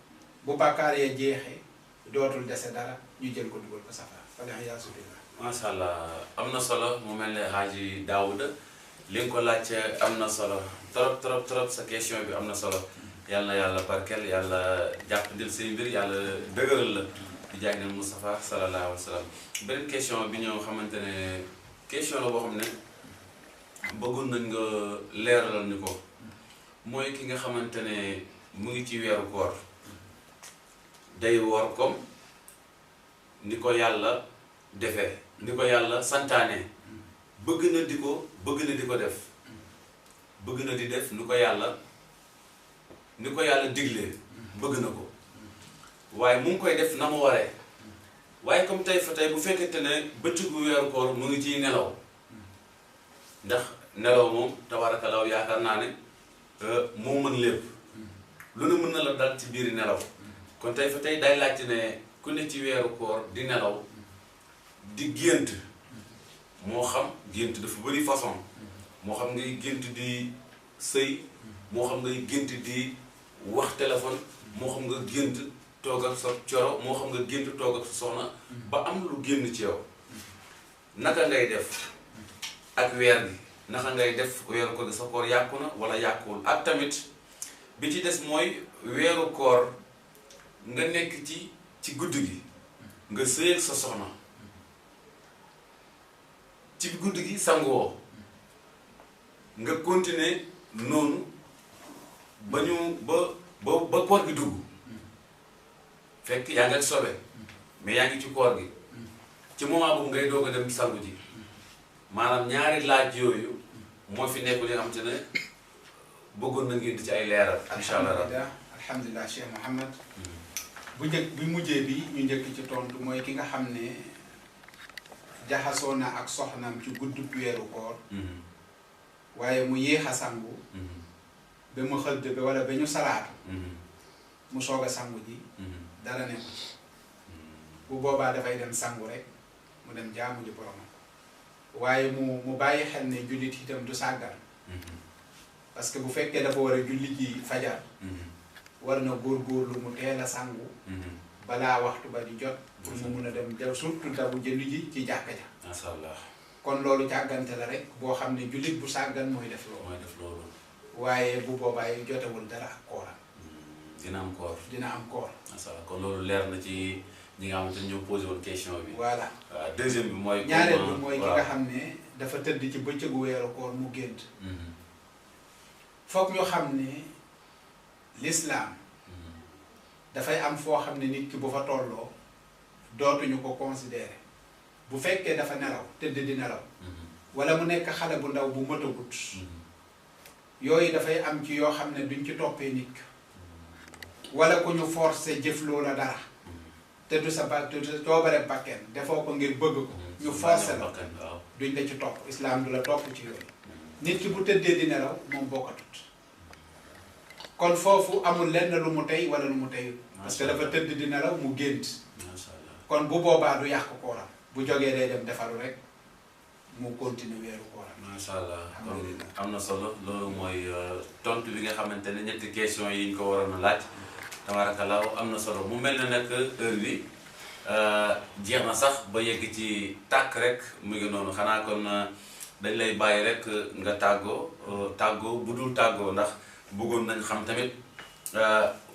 bu bàkkaar ya jeexee dootul dese dara ñu jël ko dugal ko safara waliyasu billah. macha allah am na solo mu mel ne Haji Daouda li nga ko laajte am na solo trop sa question bi am na solo yal na yàlla barkeel yàlla jàpp ndil say mbir yàlla dëgëral la di jaay ne Moustapha sallallahu alayhi wa sallam. beneen question bi ñoo xamante ne question la boo xam ne bëggoon nañ nga leeralal ñu ko mooy ki nga xamante ne mu ngi ci weeru koor day woor comme ni ko yàlla defee ni ko yàlla santaane bëgg na di ko def bëgg na di def ni ko yàlla diglee bëgg na ko waaye mu ngi koy def na mu waree waaye comme tey fa tey bu fekkente ne bëccëgu weeru koor mu ngi ciy nelaw ndax nelaw moom tabaarakalaaw yaakaar naa ne moo mën lépp lu ne mën na la dal ci biir nelaw kon tey fa tey day laajte ne ku ne ci weeru koor di nelaw di gént moo xam gént dafa bëri façon moo xam ngay gént di sëy moo xam ngay gént di wax téléphone moo xam nga gént toog ak sa coro moo xam nga gént toog ak sa soxna ba am lu génn ci yow naka ngay def ak weer gi naka ngay def weeru koor gi sa koor yàqu na wala yàquwul ak tamit bi ci des mooy weeru koor nga nekk ci guddi gi nga sëy ak sa soxna ci guddi gi sangoo nga continuer noonu ba koor gi dugg fekk yaa ngi ak sobe mais yaa ngi ci koor gi ci moment boobu ngay doog a dem sangu ji maanaam ñaari laaj yooyu moo fi nekk li nga xamante ne bëggoon na ngeen di ci ay leeral. incha allah alhamdulilah Cheikh Mouhamed. bu mujjee bi ñu njëkk ci tontu mooy ki nga xam ne jaxasoo na ak soxnaam ci guddub weeru koor. waaye mu yéex a sangu. ba mu xëdd ba wala ba ñu salaatu. mu soog a sangu ji. dara nekku ci bu boobaa dafay dem sangu rek mu dem jaamu ji boromam waaye mu bàyyi xel ne jullit itam du sàggan parce que bu fekkee dafa war a julli ji fajar war na góorgóorlu mu teel a sangu balaa waxtu ba di jot pour mu mun a dem jaw surtout dabu jëli ji ci jàkka ja masha Allah kon loolu càggante la rek boo xam ne jullit bu sàggan mooy def loolu waaye bu boobaa yi jotewul dara ak kooram dina am koor masha Allah kon loolu leer na ci ñi nga xamante ne ñoo posé woon question bi voilà deuxième bi mooy ñaareel bi mooy ki nga xam ne dafa tëdd ci bëccëgu weeru koor mu gént foog ñu xam ne l'islam dafay am foo xam ne nit ki bu fa tolloo dootuñu ko considérer bu fekkee dafa nelaw tëdd di nelaw wala mu nekk xale bu ndaw bu mëtagut yooyu dafay am ci yoo xam ne duñ ci toppee nit ki wala ku ñu forcer jëf loola dara te du sa coobare bakken defoo ko ngir bëgg ko ñu forcer la duñ la ci topp islam du la topp ci yooyu nit ki bu tëddee di nelaw moom bokkatut kon foofu amul lenn lu mu tey wala lu mu tey parce que dafa tëdd di nelaw mu gént kon bu boobaa du yàq kooram bu jógee day dem defaru rek mu continue weeru kooram masha Allah kon am na solo loolu mooy tontu bi nga xamante ne ñetti question yi ñu ko waroon a laaj tabarakallah am na solo mu mel na nag heure bi jeex na sax ba yegg ci tàkk rek mu ngi noonu xanaa kon dañ lay bàyyi rek nga tàggoo bu dul tàggoo ndax bëggoon nañ xam tamit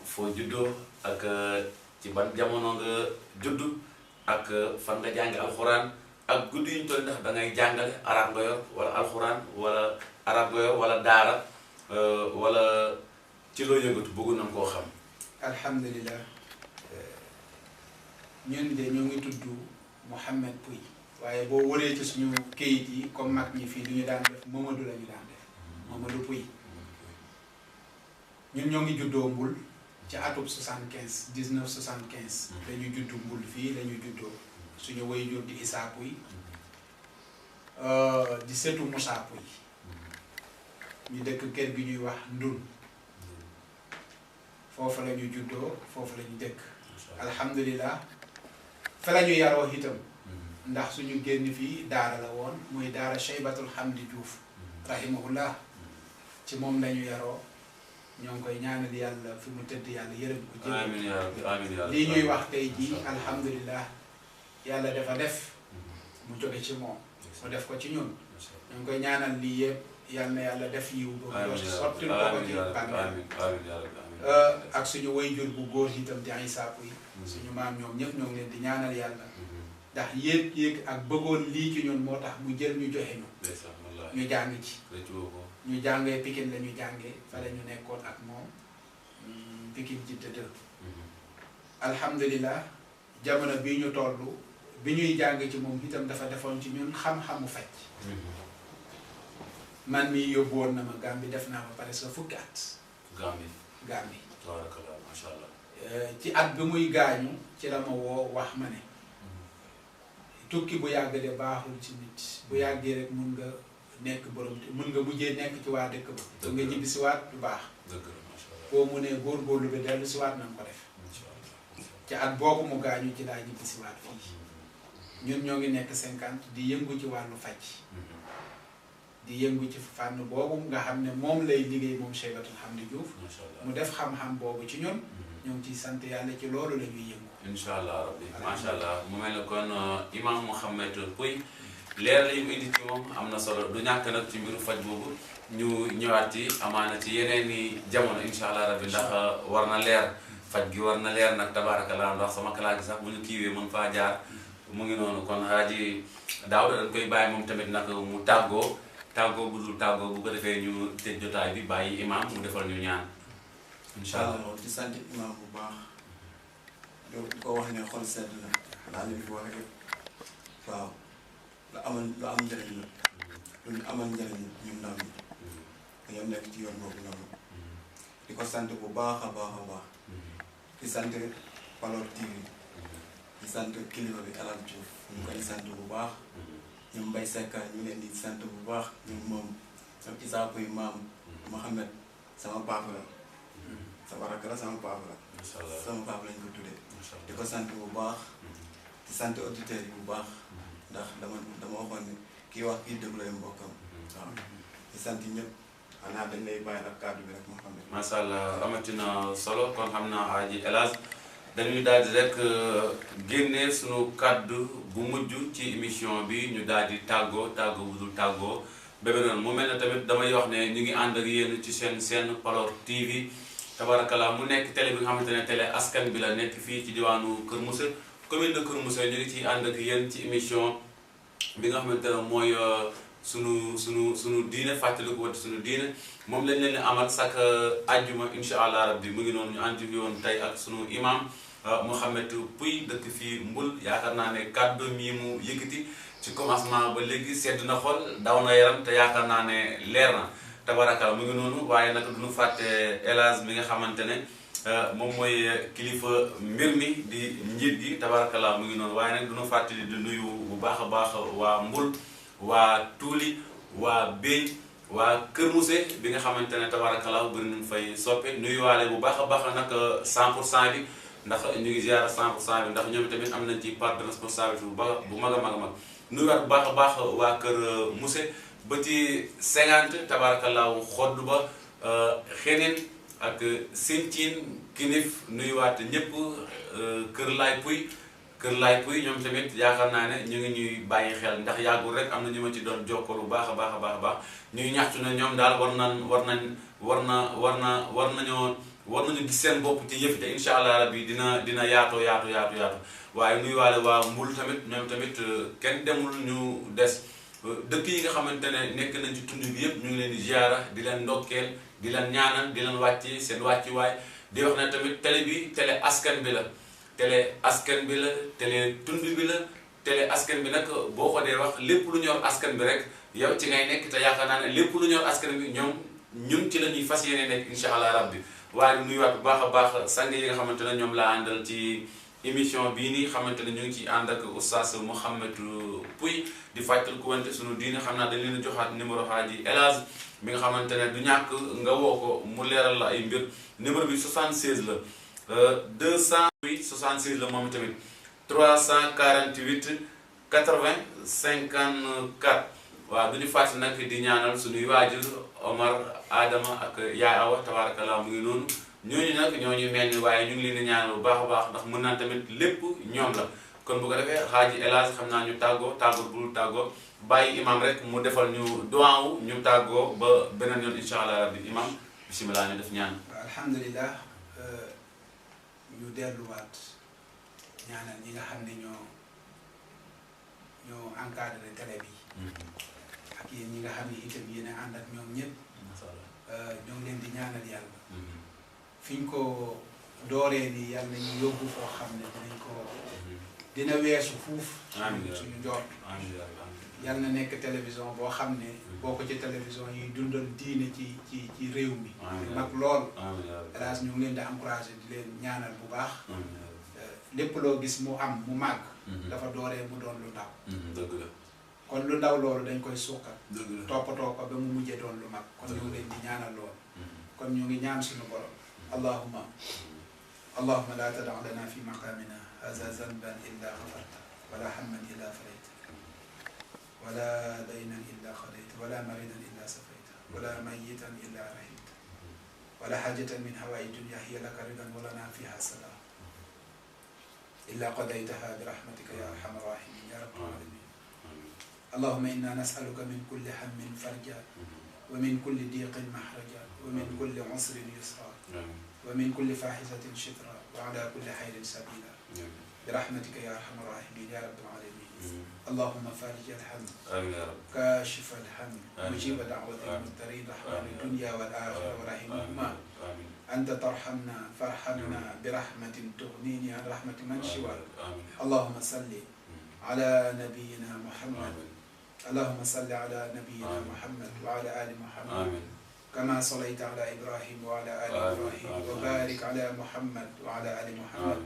foo juddoo ak ci ban jamono nga judd ak fan nga jàngi alxuraan ak guddi yi ñu toll ndax da ngay jàngale arab nga yor wala alxuraan wala arab nga yor wala daara wala ci loo yëngatu bëggoon nañ koo xam. alhamdulilah ñun de ñoo ngi tudd Mouhamed Pouy waaye boo wëree ci suñu kayit yi comme mag ñi fii lu ñu daan def Mamadou la ñu daan def Mamadou Pouy ñun ñoo ngi juddoo Mbul ci atub 75 1975 la ñu juddu Mbul fii la ñu juddoo suñu waajur di Issa Pouy di setu Moussa Pouy ñu dëkk kër gi ñuy wax Ndun foofu la ñu juddoo foofu la ñu dëkk alhamdulilah fa la ñu yaroo itam ndax suñu génn fii daara la woon muy daara Cheybatul Hamdi Diouf rahimahullah ci moom lañu yaroo ñoo ngi koy ñaanal yàlla fi mu tëdd yàlla yërëm ko jël amiin yaa rabbi amiin yaa rabbi lii ñuy wax tey jii alhamdulilah yàlla dafa def mu jóge ci moom mu def ko ci ñun ñoo ngi koy ñaanal lii yëpp yal na yàlla def yiw ba mu sottil ko ko ci bàmmeel ak suñu wayjur bu góor itam di ay saapu yi suñu maam ñoom ñëpp ñoo ngi leen di ñaanal yàlla ndax yéeg ak bëggoon lii ci ñun moo tax mu jël ñu joxe ñu jàng ci ñu jàngee Pikine la ñu jàngee fa la ñu nekkoon ak moom Pikine Jidda 2 alhamdulilah jamono bii ñu toll bi ñuy jàng ci moom itam dafa defoon ci ñun xam-xamu faj man mii yóbbu woon na ma Gambie def naa ba pare sa fukki at Gambie tabarakallah masha Allah ci at bi muy gaañu ci la ma woo wax ma ne tukki bu yàgg de baaxul ci nit bu yàggee rek mun nga nekk borom mun nga mujjee nekk ci waa dëkk ba te nga ñibbi si waat du baax boo mu ne góorgóorlu bi dellu si waat na nga ko def ci at boobu mu gaañu ci laa ñibbi si waat fii ñun ñoo ngi nekk 50 di yëngu ci wàllu faj di yëngu ci fànn boobu nga xam ne moom lay liggéey moom Cheybatul Hamdi Diouf mu def xam-xam boobu ci ñun ñoo ngi ciy sant yàlla ci loolu la ñuy yëngu incha allah rabbi macha allah mu mel ne kon imam Mouhamed Pouye leer la mu indi ci moom am na solo du ñàkk nag ci mbiru faj boobu ñu ñëwaat ci amaana ci yeneen i jamono incha allah rabbi ndax war na leer faj gi war na leer nag tabaarakallah ndax sama kalaat gi sax bu ñu kiiwee mën faa jaar mu ngi noonu kon Haaji Daawda dañ koy bàyyi moom tamit nag mu tàggoo bu dul tàggoo bu ko defee ñu tëj jotaay bi bàyyi imam mu defal ñu ñaan incha allah di sant imam bu baax di ko wax ne xol sedd na laa li fi wax rek waaw lu am njëriñ la lu ñu amal njëriñ ñun ndaw ñi dañoo nekk ci yoon boobu noonu di ko sant bu baax a baax a baax di sant Valor TV di sant kilifa bi El Hadj Diouf ñu koy sant bu baax ñoom Mbaye Seck ñu leen di sant bu baax ñoom moom sama Issa Pouye maam Mohamed sama papa la sama rakk la sama papa la sama papa lañ ko tuddee di ko sant bu baax di sant auditeurs yi bu baax ndax dama waxoon ne kii wax kii déglu ay mbokkam waaw di sant ñëpp xanaa dañ lay bàyyi ak kàddu bi rek Mohamed macha allah amatina solo kon xam naa Haaji El Hadj dañuy daal di rek génne sunu kàddu bu mujj ci émission bi ñu daal di tàggoo bu dul tàggoo bébé noonu mu mel ne tamit damay wax ne ñu ngi ànd ak yéen ci seen Valor TV tabarakallah mu nekk télé bi nga xamante ne télé askan bi la nekk fii ci diwaanu Kër Moussa commune de Kër Moussa ñu ngi ciy ànd ak yéen ci émission bi nga xamante ne mooy sunu diine fàttaliku wante sunu diine moom lañ leen amal chaque àjjuma incha allah rabbi mu ngi noonu ñu ànd fi woon tey ak sunu imam Mouhamed Pouye dëkk fii Mbul yaakaar naa ne kàddu yi mu yëkkati ci commencement ba léegi sedd na xol daw na yaram te yaakaar naa ne leer na tabarakal mu ngi noonu waaye nag du ñu fàtte El Hadj mi nga xamante ne moom mooy kilifa mbir mi di njiit gi tabarakala mu ngi noonu waaye nag du ñu fàtte di nuyu bu baax a baax waa Mbul waa Tuuli waa Béy waa Kër Mousse bi nga xamante ne tabarakala bëri nañ fay soppe nuyuwaale bu baax a baax nag 100% bi ndax ñu ngi ziar 100% bi ndax ñoom tamit am nañ ci part de responsabilité bu mag a mag nuyuwaat bu baax a baax waa Kër Mousse ba ci 50 tabarakallahu xodd ba xeneen ak Sinthiine Kinif nuyuwaat ñëpp Kër Laay Pouye ñoom tamit yaakaar naa ne ñu ngi ñuy bàyyi xel ndax yàggul rek am na ñu ma ci doon jokkoo lu baax a baax ñuy ñaxtu ne ñoom daal war nañu gis seen bopp ci yëf te incha allah rabbi dina yaatu waaye nuyuwaale waa Mbul tamit ñoom tamit kenn demul ñu des dëkk yi nga xamante ne nekk nañ ci tund bi yëpp ñu ngi leen di ziara di leen ndokkeel di leen ñaanal di leen wàcce seen wàccuwaay di wax ne tamit télé bi télé askan bi la télé tund bi la télé askan bi nag boo ko dee wax lépp lu ñor askan bi rek yow ci ngay nekk te yaakaar naa ne lépp lu ñor askan bi ñun ci la ñuy fas yéene nekk incha allah rabbi waaye nuyuwaat bu baax a baax sang yi nga xamante ne ñoom laa àndal ci émission bii nii xamante ne ñu ngi ciy ànd ak oustaz Mouhamed Pouye di fàttali ku wante sunu diine xam naa dañ leen a joxaat numéro Haaji El Hadj mi nga xamante ne du ñàkk nga woo ko mu leeral la ay mbir numéro bi 76 la 276 la moom tamit 348 80 54 waaw duñu fàtte nag di ñaanal suñuy waajur Omar Adama ak Yaay Awa tabarakallah mu ngi noonu ñooñu nag ñooñu mel ni waaye ñu ngi leen di ñaanal bu baax a baax ndax mën naa tamit lépp ñoom la kon bu ko defee Xaaji El Hadj xam naa ñu tàggoo bul tàggoo bàyyi imam rek mu defal ñu duwaa wu ñu tàggoo ba beneen yoon incha allah rabbi imam bisimilah ñu def ñaan. alhamdulilah ñu delluwaat ñaanal ñi nga xam ne ñoo encadré télé bi. ak yéen ñi nga xam ne itam yéen a ànd ak ñoom ñëpp. ñoo ngi leen di ñaanal yàlla. fi ñu ko dooree nii yàlla nañu yóbbu foo xam ne dina weesu fuuf. suñu njort. yàlla na nekk télévision boo xam ne. bokk ci télévision yi dundal diine ci réew mi. mag lool. hélas ñu ngi leen di encouragé di leen ñaanal bu baax. lépp loo gis mu am mu màgg. dafa dooree mu doon lu ndaw. dëgg la. kon lu ndaw loolu dañ koy suuqal. dëgg la toppatoo ko ba mu mujjee doon lu mag. kon ñu ngi leen di ñaanal loolu. kon ñu ngi ñaan suñu borom. اللهم لا تدع لنا في مقامنا هذا ذنبا إلا غفرته ولا هما إلا فرجته ولا دينا إلا قضيته ولا مريضا إلا شفيته ولا ميتا إلا رحمته ولا حاجة من هوائج الدنيا هي لك رضا ولنا فيها سلام إلا قضيتها برحمتك يا أرحم الراحمين يا رب العالمين. اللهم إنا نسألك من كل هم فرجا ومن كل ضيق مخرجا ومن كل عسر يسرا ومن كل فاحشة شطرا وعلى كل خير سبيلا برحمتك يا أرحم الراحمين يا رب العالمين. اللهم فارج الهم كاشف الهم مجيب دعوة المضطرين رحمن الدنيا والآخرة ورحمهما أنت ترحمنا فارحمنا برحمة تغنيني عن رحمة من سواك. اللهم صل على نبينا محمد اللهم صل على نبينا محمد وعلى آل محمد كما صليت على إبراهيم وعلى آل إبراهيم وبارك على محمد وعلى آل محمد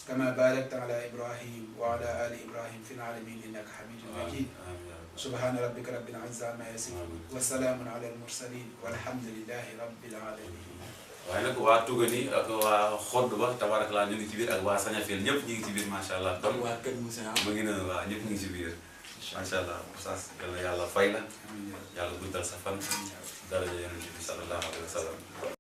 كما باركت على إبراهيم وعلى آل إبراهيم في العالمين إنك حميد مجيد. سبحان ربك رب العزة عما يصفون وسلام على المرسلين والحمد لله رب العالمين. waaye nag waa Tugani ak waa Xodd ba tabarakallah ñu ngi ci biir ak waa Sañafel ñëpp ñu ngi ci biir macha allah. kon waa Kër Moussa mu ngi noonu waa ñëpp ñu ngi ci biir. macha allah oustaz yal na yàlla fay la. yàlla guddal sa fan. daraja yonent bi sallallahu alayhi wa sallam